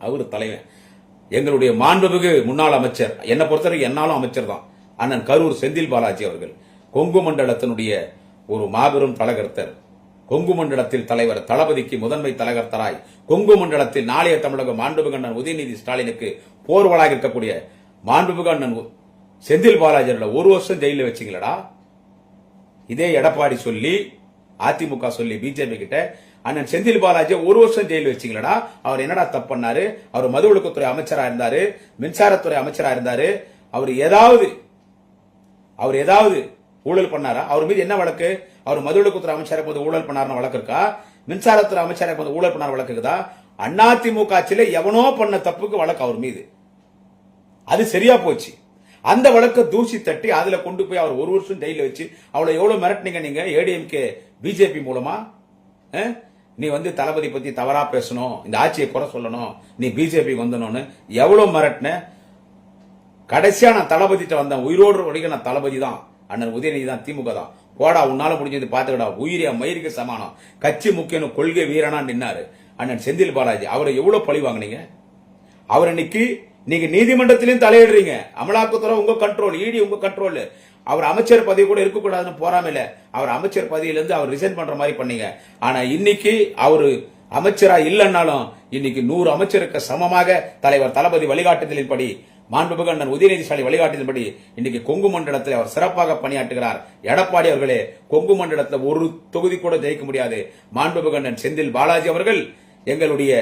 அவரு தலைவன். எங்களுடைய மாண்புமிகு முன்னாள் அமைச்சர், என்னை பொறுத்தவரைக்கும் என்னாலும் அமைச்சர் தான், அண்ணன் கரூர் செந்தில் பாலாஜி அவர்கள் கொங்கு மண்டலத்தினுடைய ஒரு மாபெரும் தலகர்த்தர். கொங்கு மண்டலத்தில் தலைவர் தளபதிக்கு முதன்மை தலகர்த்தராய், கொங்கு மண்டலத்தில் நாளைய தமிழக மாண்புமிகு அண்ணன் உதயநிதி ஸ்டாலினுக்கு போர்வலாக இருக்கக்கூடிய மாண்புமிகு அண்ணன் செந்தில் பாலாஜி 1 வருஷம் ஜெயில வச்சிங்களடா. இதே எடப்பாடி சொல்லி, அதிமுக சொல்லி பிஜேபி கிட்ட அண்ணன் செந்தில் பாலாஜி 1 வருஷம் ஜெயில வச்சிங்களடா. அவர் என்னடா தப்பு பண்ணாரு? அவர் மது ஒழுக்கத்துறை அமைச்சரா இருந்தாரு, மின்சாரத்துறை அமைச்சரா இருந்தாரு. அவர் ஏதாவது ஊழல் பண்ணாரா? அவர் மீது என்ன வழக்கு? அவர் மது ஒழுக்கத்துறை அமைச்சரை போது ஊழல் பண்ணாருன்னு வழக்கு இருக்கா? மின்சாரத்துறை அமைச்சரை போது ஊழல் பண்ணார் வழக்கு இருக்குதா? அதிமுக ஆட்சியில எவனோ பண்ண தப்புக்கு வழக்கு அவர் மீது. அது சரியா போச்சு. அந்த வழக்கை தூசி தட்டி அதுல கொண்டு போய் அவர் 1 வருஷம் ஜெயில வச்சு அவ்வளவு எவ்வளவு மிரட்டினீங்க நீங்க ஏடிஎம்கே பிஜேபி மூலமா? நீ தளபதி பத்தி தவறா பேசணும், இந்த ஆட்சியை குறை சொல்லணும், நீ பிஜேபி வந்தனும்னு எவ்வளவு மிரட்டின. கடைசியா நான் தளபதி வந்தேன், உயிரோடு வரைக்கும் நான் தளபதி தான், அண்ணன் உதயநிதி தான், திமுக தான். போடா, உன்னால முடிஞ்சது பாத்துக்கடா, உயிரியா மயிருக்கு சமானம், கட்சி முக்கியம், கொள்கை வீரனா நின்னாரு அண்ணன் செந்தில் பாலாஜி. அவரை எவ்வளவு பழி வாங்கினீங்க? அவர் இன்னைக்கு நீங்க நீதிமன்றத்திலையும் தலையிடுறீங்க. அமலாக்கத்துறை உங்க கண்ட்ரோல், இடி உங்க கண்ட்ரோல். அவர் அமைச்சர் பதவி கூட இருக்கக்கூடாதுன்னு போறாமல அவர் அமைச்சர் பதவியிலிருந்து அவர் ரிசைன் பண்ற மாதிரி பண்ணீங்க. ஆனா இன்னைக்கு அவரு அமைச்சரா இல்லைன்னாலும் இன்னைக்கு 100 அமைச்சருக்கு சமமாக தலைவர் தளபதி வழிகாட்டுதலின்படி, மாண்புமிகு அண்ணன் உதயநிதி ஸ்டாலின் வழிகாட்டுதலின்படி இன்னைக்கு கொங்கு மண்டலத்தில் அவர் சிறப்பாக பணியாற்றுகிறார். எடப்பாடி அவர்களே, கொங்கு மண்டலத்தில் ஒரு தொகுதி கூட ஜெயிக்க முடியாது. மாண்புமிகு அண்ணன் செந்தில் பாலாஜி அவர்கள், எங்களுடைய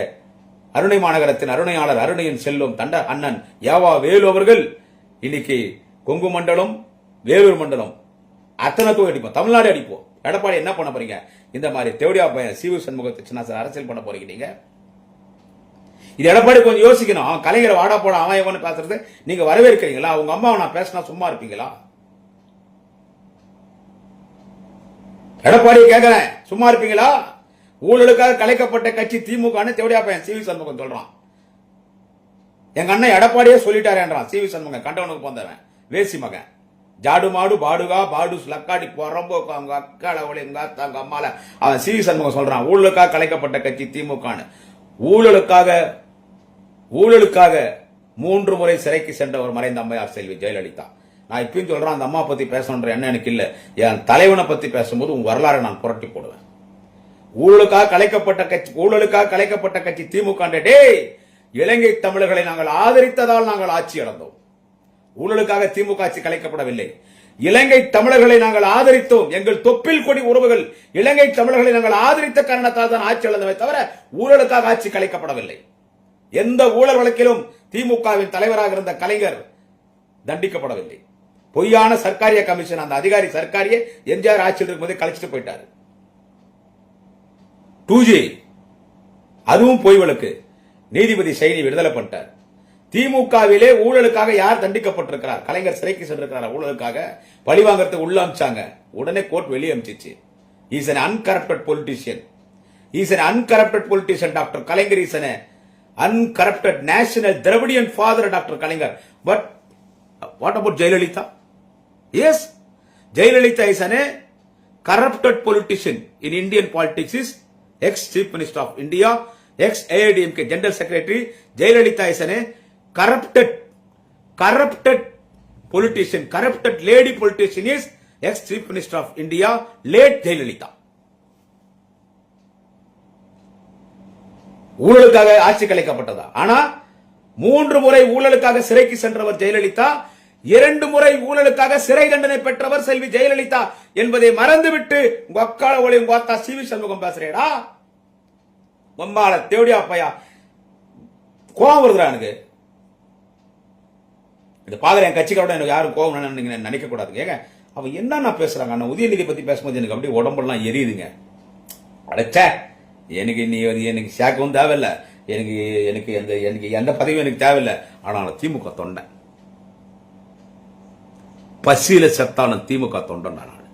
அருணை மாநகரத்தின் அருணையாளர் அருணையின் செல்வம் தண்ட அண்ணன் யாவா வேலு அவர்கள் இன்னைக்கு கொங்கு மண்டலம், வேலூர் மண்டலம் அத்தனை தொகை அடிப்போம், தமிழ்நாடு அடிப்போம். எடப்பாடி என்ன பண்ண போறீங்க? இந்த மாதிரி தேவடியா பையன் சிவு சண்முகத்தை சின்ன அரசியல் பண்ண போறீங்க நீங்க. இது எடப்பாடி கொஞ்சம் யோசிக்கணும். கலைஞரை வாடா போட அவன் எவனு பேசுறது நீங்க வரவேற்கிறீங்களா? உங்க அம்மாவை நான் பேசினா சும்மா இருப்பீங்களா? எடப்பாடி கேட்கிறேன், சும்மா இருப்பீங்களா? ஊழலுக்காக கலைக்கப்பட்ட கட்சி திமுக தேவடியா பையன் சிவி சண்முகம் சொல்றான். எங்க அண்ணன் எடப்பாடியே சொல்லிட்டாரேன்றான் சிவி சண்முகம். கண்டவனுக்கு போந்தவன், வேசி மகன், ஜாடு மாடு பாடுகா பாடு லக்காடி புறம்போக்கு அவங்க அக்கால எங்க அங்க அம்மால அவன் சி சண்முகம் சொல்றான் ஊழலுக்காக கலைக்கப்பட்ட கட்சி திமுக. ஊழலுக்காக 3 முறை சிறைக்கு சென்ற ஒரு மறைந்த அம்மையார் செல்வி ஜெயலலிதா. நான் இப்பயும் சொல்றேன், அந்த அம்மா பத்தி பேசணுன்ற என்ன எனக்கு இல்ல. என் தலைவனை பத்தி பேசும்போது உங்க வரலாறு நான் புரட்டி போடுவேன். ஊழலுக்காக கலைக்கப்பட்ட கட்சி திமுக. இலங்கை தமிழர்களை நாங்கள் ஆதரித்ததால் நாங்கள் ஆட்சி இழந்தோம். ஊழலுக்காக திமுக ஆட்சி கலைக்கப்படவில்லை. இலங்கை தமிழர்களை நாங்கள் ஆதரித்தோம். எங்கள் தொப்பில் கொடி உறவுகள் இலங்கை தமிழர்களை நாங்கள் ஆதரித்த காரணத்தால் தான் ஆட்சி இழந்தவை தவிர ஊழலுக்காக ஆட்சி கலைக்கப்படவில்லை. எந்த ஊழல் வழக்கிலும் திமுகவின் தலைவராக இருந்த கலைஞர் தண்டிக்கப்படவில்லை. பொய்யான சர்க்காரிய கமிஷன் அந்த அதிகாரி சர்க்காரியை எம்ஜிஆர் ஆட்சியில் இருக்கும்போது கழிச்சிட்டு போயிட்டாரு. 2G அதுவும் பொய் வழக்கு. நீதிபதி சைனி விடுதலை பண்ணிட்டார். திமுகவிலே ஊழலுக்காக யார் தண்டிக்கப்பட்டிருக்கிறார்? கலைஞர் சிறைக்கு சென்றிருக்கிறார். ஊழலுக்காக பழிவாங்கறதுக்கு உள்ள அமிச்சாங்க. உடனே கோர்ட் வெளியே அமிச்சிச்சு. Is an uncorrupted politician. Doctor Kalaignar is an uncorrupted national Dravidian father doctor Kalaignar. But what about Jayalalitha? Yes, Jayalalitha is an corrupted politician in Indian politics. Is ex-Chief Minister of India, ex-AIDMK General Secretary. Jayalalitha is an corrupted politician, corrupted lady politician is ex-Chief Minister of India, late Jayalalitha. ஊழலுக்காக ஆட்சி கலைக்கப்பட்டதா? ஆனா 3 முறை ஊழலுக்காக சிறைக்கு சென்றவர் ஜெயலலிதா, 2 முறை ஊழலுக்காக சிறை தண்டனை பெற்றவர் செல்வி ஜெயலலிதா என்பதை மறந்துவிட்டு உங்க அக்கால ஒளி உங்க அத்தா சி வி சண்முகம் பேசுறேடா. மம்பால தேவடியா பையா கோவம் வருதுடா எனக்கு. இந்த பாக்குற என் கட்சிக்காரோட எனக்கு யாரும் கோவம் நீங்க நினைக்க கூடாது. ஏங்க அவன் என்ன பேசுறாங்க? அண்ணா உதயநிதி பத்தி பேசும்போது எனக்கு அப்படியே உடம்பெல்லாம் எரியுதுங்க. அடைச்ச எனக்கு சேக்கவும் தேவையில்லை, எனக்கு எந்த பதவியும் எனக்கு தேவையில்லை. ஆனால் திமுக தொண்டன், பசியில செத்தாலும் திமுக தொண்டன். நான்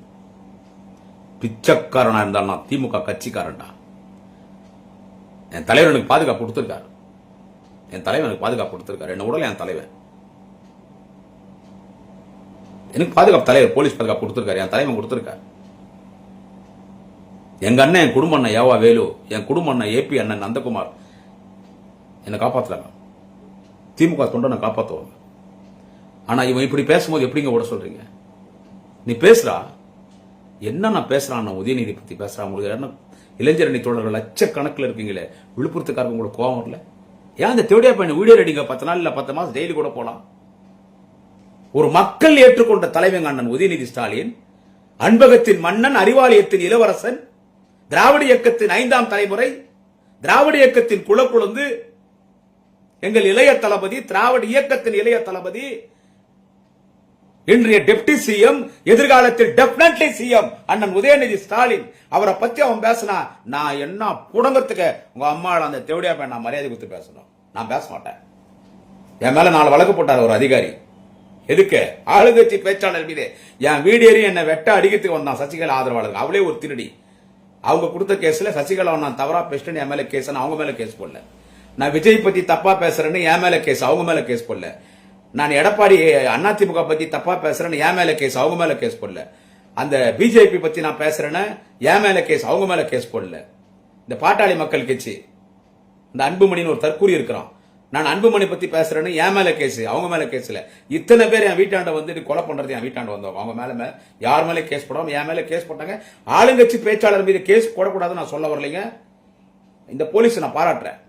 பிச்சைக்காரனா இருந்தாலும் நான் திமுக கட்சிக்காரன்டா. என் தலைவர் எனக்கு பாதுகாப்பு கொடுத்திருக்காரு. என்ன உடல் என் தலைவன் எனக்கு பாதுகாப்பு, தலைவர் போலீஸ் பாதுகாப்பு கொடுத்திருக்காரு. என் தலைவன் கொடுத்திருக்காரு. எங்க அண்ணன், என் குடும்ப அண்ணன் ஏவா வேலு, என் குடும்ப அண்ணன் ஏபி அண்ணன் நந்தகுமார் என்னை காப்பாத்துறாங்க. திமுக தொண்டனை காப்பாத்துவாங்க. ஆனா இவன் இப்படி பேசும்போது எப்படிங்க விட சொல்றீங்க? நீ பேசுறா என்ன? நான் பேசுறான், உதயநிதி பத்தி பேசுறான். உங்களுக்கு என்ன இளைஞரணி தோழர்கள் லட்சக்கணக்கில் இருக்கீங்களே, விழுப்புரத்துக்காரங்க உங்களுக்கு கோவம் வரல? ஏன் இந்த தேவடியா பையன் வீடியோ ரெடிங்க 10 நாள் இல்ல 10 மாசம் டெய்லி கூட போலாம். ஒரு மக்கள் ஏற்றுக்கொண்ட தலைவங்க அண்ணன் உதயநிதி ஸ்டாலின், அன்பகத்தின் மன்னன், அறிவாலயத்தின் இளவரசன், திராவிட இயக்கத்தின் 5ஆம் தலைமுறை, திராவிட இயக்கத்தின் குலக்குழந்து, எங்கள் இளைய தளபதி, திராவிட இயக்கத்தின் இளைய தளபதி, இன்றைய டெப்டி சிஎம், எதிர்காலத்தில் டெபினெட்லி சிஎம் அண்ணன் உதயநிதி ஸ்டாலின். அவரை பத்தி அவன் பேசினா நான் என்ன புடங்கத்துக்கு உங்க அம்மா அந்த தேவடியா பையன் நான் மரியாதை கொடுத்து பேசணும்? நான் பேச மாட்டேன். என் மேல 4 வழக்கு போட்டார் ஒரு அதிகாரி. எதுக்கு? ஆளுங்கட்சி பேச்சாளர் மீது என் வீடியோ என்ன வெட்ட அடிக்கிறதுக்கு வந்தான் சசிகலா ஆதரவாளர்கள். அவளே ஒரு திருடி. அவங்க கொடுத்த கேஸ்ல சசிகலா நான் தவறா பேசிட்டேன்னு என் மேல கேஸ், அவங்க மேல கேஸ் போடல. நான் விஜய் பத்தி தப்பா பேசுறேன்னு என் மேல கேஸ், அவங்க மேல கேஸ் போடல. நான் எடப்பாடி அதிமுக பத்தி தப்பா பேசுறேன்னு என் மேல கேஸ், அவங்க மேல கேஸ் போடல. அந்த பிஜேபி பத்தி நான் பேசுறேன்னு என் மேல கேஸ், அவங்க மேல கேஸ் போடல. இந்த பாட்டாளி மக்கள் கட்சி, இந்த அன்புமணின்னு ஒரு தற்கூரி இருக்கிறான், நான் அன்புமணி பத்தி பேசுறேன்னு என் மேல கேஸ், அவங்க மேல கேஸ்ல. இத்தனை பேர் என் வீட்டாண்ட வந்துட்டு கொலை பண்றது என் வீட்டாண்ட வந்தவங்க. அவங்க மேல யார் மேல கேஸ் போடாம என் மேல கேஸ் போட்டாங்க. ஆளுங்கட்சி பேச்சாளர் மீது கேஸ் போடக்கூடாதுன்னு நான் சொல்ல வரலைங்க. இந்த போலீஸ் நான் பாராட்டுறேன்.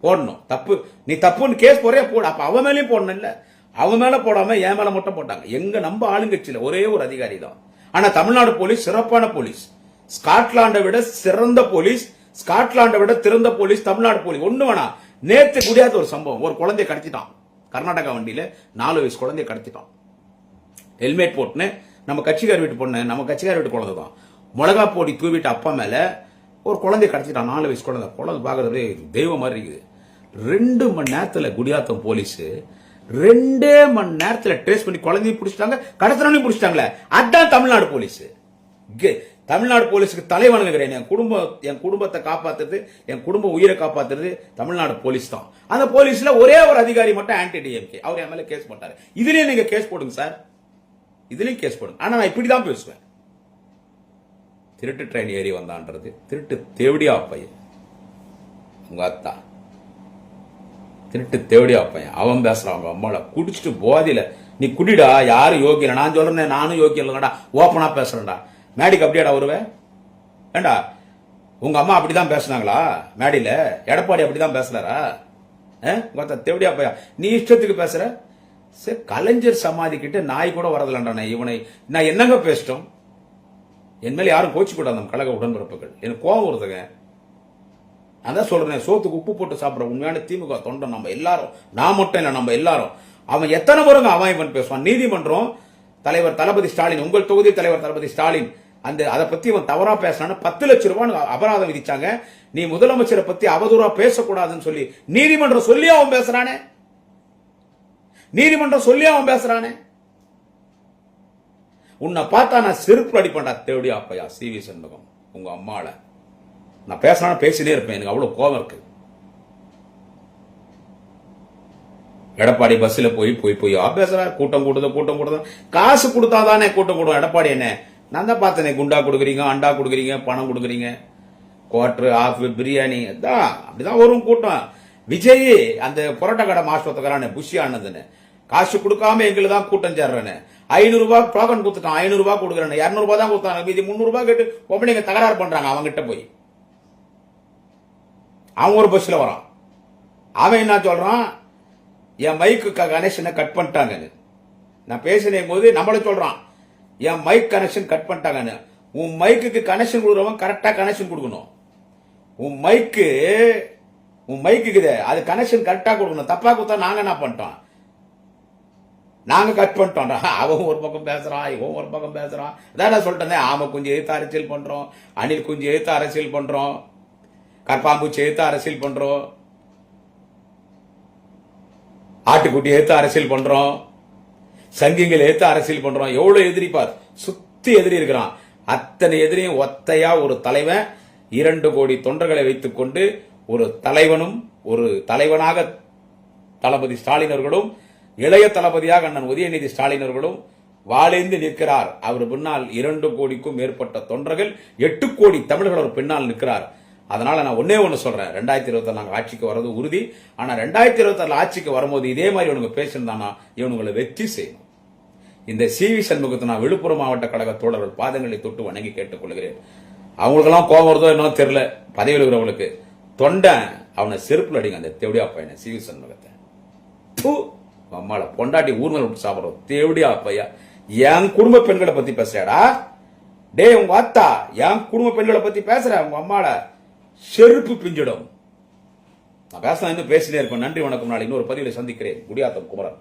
போடணும். தப்பு, நீ தப்புன்னு கேஸ் போறே போட. அப்ப அவன் மேலேயும் போடணும் இல்ல? அவன் மேல போடாம என் மேல மட்டும் போட்டாங்க. எங்க நம்ம ஆளுங்கட்சியில ஒரே ஒரு அதிகாரி தான். ஆனா தமிழ்நாடு போலீஸ் சிறப்பான போலீஸ், ஸ்காட்லாண்டை விட சிறந்த போலீஸ், ஸ்காட்லாண்டை விட திறந்த போலீஸ் தமிழ்நாடு போலீஸ். ஒண்ணு வேணா, நேத்து முடியாத ஒரு சம்பவம். ஒரு குழந்தைய கடத்திட்டான் கர்நாடகா வண்டியில, 4 வயசு குழந்தைய கடத்திட்டான். ஹெல்மெட் போட்டுன்னு நம்ம கட்சிக்கார வீட்டு பொண்ணு, நம்ம கட்சிக்கார வீட்டு குழந்தை தான், மிளகா பொடி தூவிட்டு அப்பா மேல ஒரு குழந்தைய கடத்திட்டான். 4 வயசு குழந்தை. குழந்தை பாக்குறது தெய்வம் மாதிரி இருக்குது. 2 மணி நேரத்துல குடியாத்தம் போலீஸ் 2 மணி நேரத்துல ட்ரேஸ் பண்ணி குழந்தையும் பிடிச்சிட்டாங்க, கடத்தினவனையும் பிடிச்சிட்டாங்களே. அதான் தமிழ்நாடு போலீஸ். தமிழ்நாடு போலீஸுக்கு தலைவனுங்கிறேன். என் குடும்பத்தை காப்பாத்துறது, என் குடும்ப உயிரை காப்பாத்துறது தமிழ்நாடு போலீஸ் தான். அந்த போலீஸ்ல ஒரே ஒரு அதிகாரி மட்டும் ஆன்டி டிஎம்கே, அவர் என் மேல கேஸ் போட்டாரு. இதுலயே நீங்க கேஸ் போடுங்க சார். இதுலயும் கேஸ் போடுங்க. ஆனா நான் இப்படிதான் பேசுவேன். திருட்டு ட்ரெயின் ஏறி வந்தான்றது திருட்டு தேவடியா பையன், உங்க அத்தா திருட்டு தேவடியா பையன். அவன் பேசுறான் அவங்க அம்மாவை குடிச்சிட்டு போதில. நீ குடிடா, யாரும் யோகியல. நான் சொல்றேன், நானும் யோகியம் இல்லைடா, ஓப்பனா பேசுறேன்டா. மேடிக்கு அப்படியாடா வருவேன் ஏண்டா? உங்க அம்மா அப்படிதான் பேசுனாங்களா மேடியில? எடப்பாடி அப்படிதான் பேசுறாரா? தேவடியா பையா, நீ இஷ்டத்துக்கு பேசுற. சரி, கலைஞர் சமாதி கிட்ட நாய் கூட வரதில்லன்றானே இவனை. நான் என்னங்க பேசிட்டோம்? என் மேல யாரும் கோச்சு கூடாது நம்ம கழக உடன்பிறப்புகள். எனக்கு கோபம் வருதுங்க. அதான் சொல்றேன், சோத்துக்கு உப்பு போட்டு சாப்பிடுற உண்மையான திமுக தொண்டன் நம்ம எல்லாரும். நான் மட்டும் இல்ல, நம்ம எல்லாரும். அவன் எத்தனை முறைங்க அவன் இவன் பேசுவான். நீதிமன்றம் தலைவர் தளபதி ஸ்டாலின், உங்கள் தொகுதி தலைவர் தளபதி ஸ்டாலின் அதை பத்தி அவன் தவறா பேசினான்னு 10 லட்சம் ரூபாய் அபராதம் விதிச்சாங்க. நீ முதலமைச்சரை பத்தி அவதூறா பேசக்கூடாதுன்னு சொல்லி நீதிமன்றம் சொல்லி அவன் பேசுறானே. நீதிமன்றம் சொல்லி அவன் பேசுறானே. உன்னை பார்த்தா நான் செருப்பு அடிப்பேன்டா தேவடியா அப்பையா சிவி சண்முகம். உங்க அம்மால நான் பேசினா பேசினே இருப்பேன். எனக்கு அவ்வளவு கோபம் இருக்கு. எடப்பாடி பஸ்ல போய் பேசுற. கூட்டம் கூடுது. காசு கொடுத்தாதானே கூட்டம் கூடும். எடப்பாடி என்ன நான் தான் பார்த்தேனே, குண்டா கொடுக்குறீங்க, அண்டா கொடுக்குறீங்க, பணம் கொடுக்குறீங்க, குவார்டர் ஆஃப் பிரியாணி, அப்படிதான் வரும் கூட்டம். விஜய் அந்த புரோட்டா கடை மாஸ்டர் புஷி ஆனதுன்னு காசு கொடுக்காம எங்களுக்கு தான் கூட்டம் சேர்றேன்னு 500 ரூபாய் டோக்கன் கொடுத்துட்டான். 500 ரூபாய் கொடுக்குறேன், 200 ரூபாய் தான் கொடுத்தாங்க. மீதி 300 ரூபாய் கேட்டு பொம்பளைங்க தகராறு பண்றாங்க அவங்கிட்ட போய். அவன் ஒரு பஸ்ல வரான். அவன் என்ன சொல்றான், என் மைக்கு கனெக்ஷனை கட் பண்ணிட்டாங்கன்னு. நான் பேசினேன் போது நம்மள சொல்றான், என் மைக் கனெக்ஷன் கட் பண்ணிட்டாங்கன்னு. உன் மைக்கு கனெக்ஷன் கொடுக்குறவன் கரெக்டா கனெக்ஷன் கொடுக்கணும். உன் மைக்கு அது கனெக்ஷன் கரெக்டா கொடுக்கணும். தப்பா கொடுத்தா நாங்க என்ன பண்ணிட்டோம்? நாங்க கட் பண்ணிட்டோம். அவன் ஒரு பக்கம் பேசுறான், இவன் ஒரு பக்கம் பேசுறான். அதான் சொல்லிட்டேன், ஆமை குஞ்சு எழுத்து அரசியல் பண்றோம், அணில் குஞ்சு எழுத்து அரசியல் பண்றோம், கற்பாம்பூச்சி எழுத்து அரசியல் பண்றோம், ஆட்டுக்குட்டி எழுத்து அரசியல் பண்றோம், சங்கிகள் எழுத்து அரசியல் பண்றோம். எவ்வளவு எதிரி பார், சுத்தி எதிரி இருக்கிறான். அத்தனை எதிரியும் ஒத்தையா ஒரு தலைவன் 2 கோடி தொண்டர்களை வைத்துக் கொண்டு ஒரு தலைவனும் ஒரு தலைவனாக தளபதி ஸ்டாலின் அவர்களும் இளைய தளபதியாக அண்ணன் உதயநிதி ஸ்டாலின் அவர்களும் வாழேந்து நிற்கிறார். அவர் பின்னால் 2 கோடிக்கும் மேற்பட்ட தொண்டர்கள், 8 கோடி தமிழர்கள் அவர் பின்னால் நிற்கிறார். அதனால நான் ஒன்னே ஒன்னு சொல்றேன், 2026 நாங்க ஆட்சிக்கு வர்றது உறுதி. ஆனா 2026 ஆட்சிக்கு வரும்போது இதே மாதிரி இவனுங்க பேசியிருந்தானா இவனுங்களை வெற்றி செய்யணும். இந்த சிவி சண்முகத்தை நான் விழுப்புரம் மாவட்ட கழக தோழர்கள் பாதங்களை தொட்டு வணங்கி கேட்டுக் கொள்கிறேன். அவங்களுக்கெல்லாம் கோபம் வருதோ என்னோ தெரியல, பதவியில் இருக்கிறவங்களுக்கு. தொண்டை அவனை செருப்புல அடிங்க அந்த தேவடியா பையனை, சிவி சண்முகத்தை. அம்மால பொண்டாட்டி ஊர்மலை விட்டு சாப்பிடுறோம் தேவடியா பையா. என் குடும்ப பெண்களை பத்தி பேசுறாடா டே, உங்க அத்தா என் குடும்ப பெண்களை பத்தி பேசுற. உங்க அம்மால செருப்பு பிஞ்சிடும். நான் பேச இன்னும் பேசினே இருப்பேன். நன்றி, வணக்கம். நாளை இன்னொரு பதிவில் சந்திக்கிறேன். குடியாத்தம் குமரன்.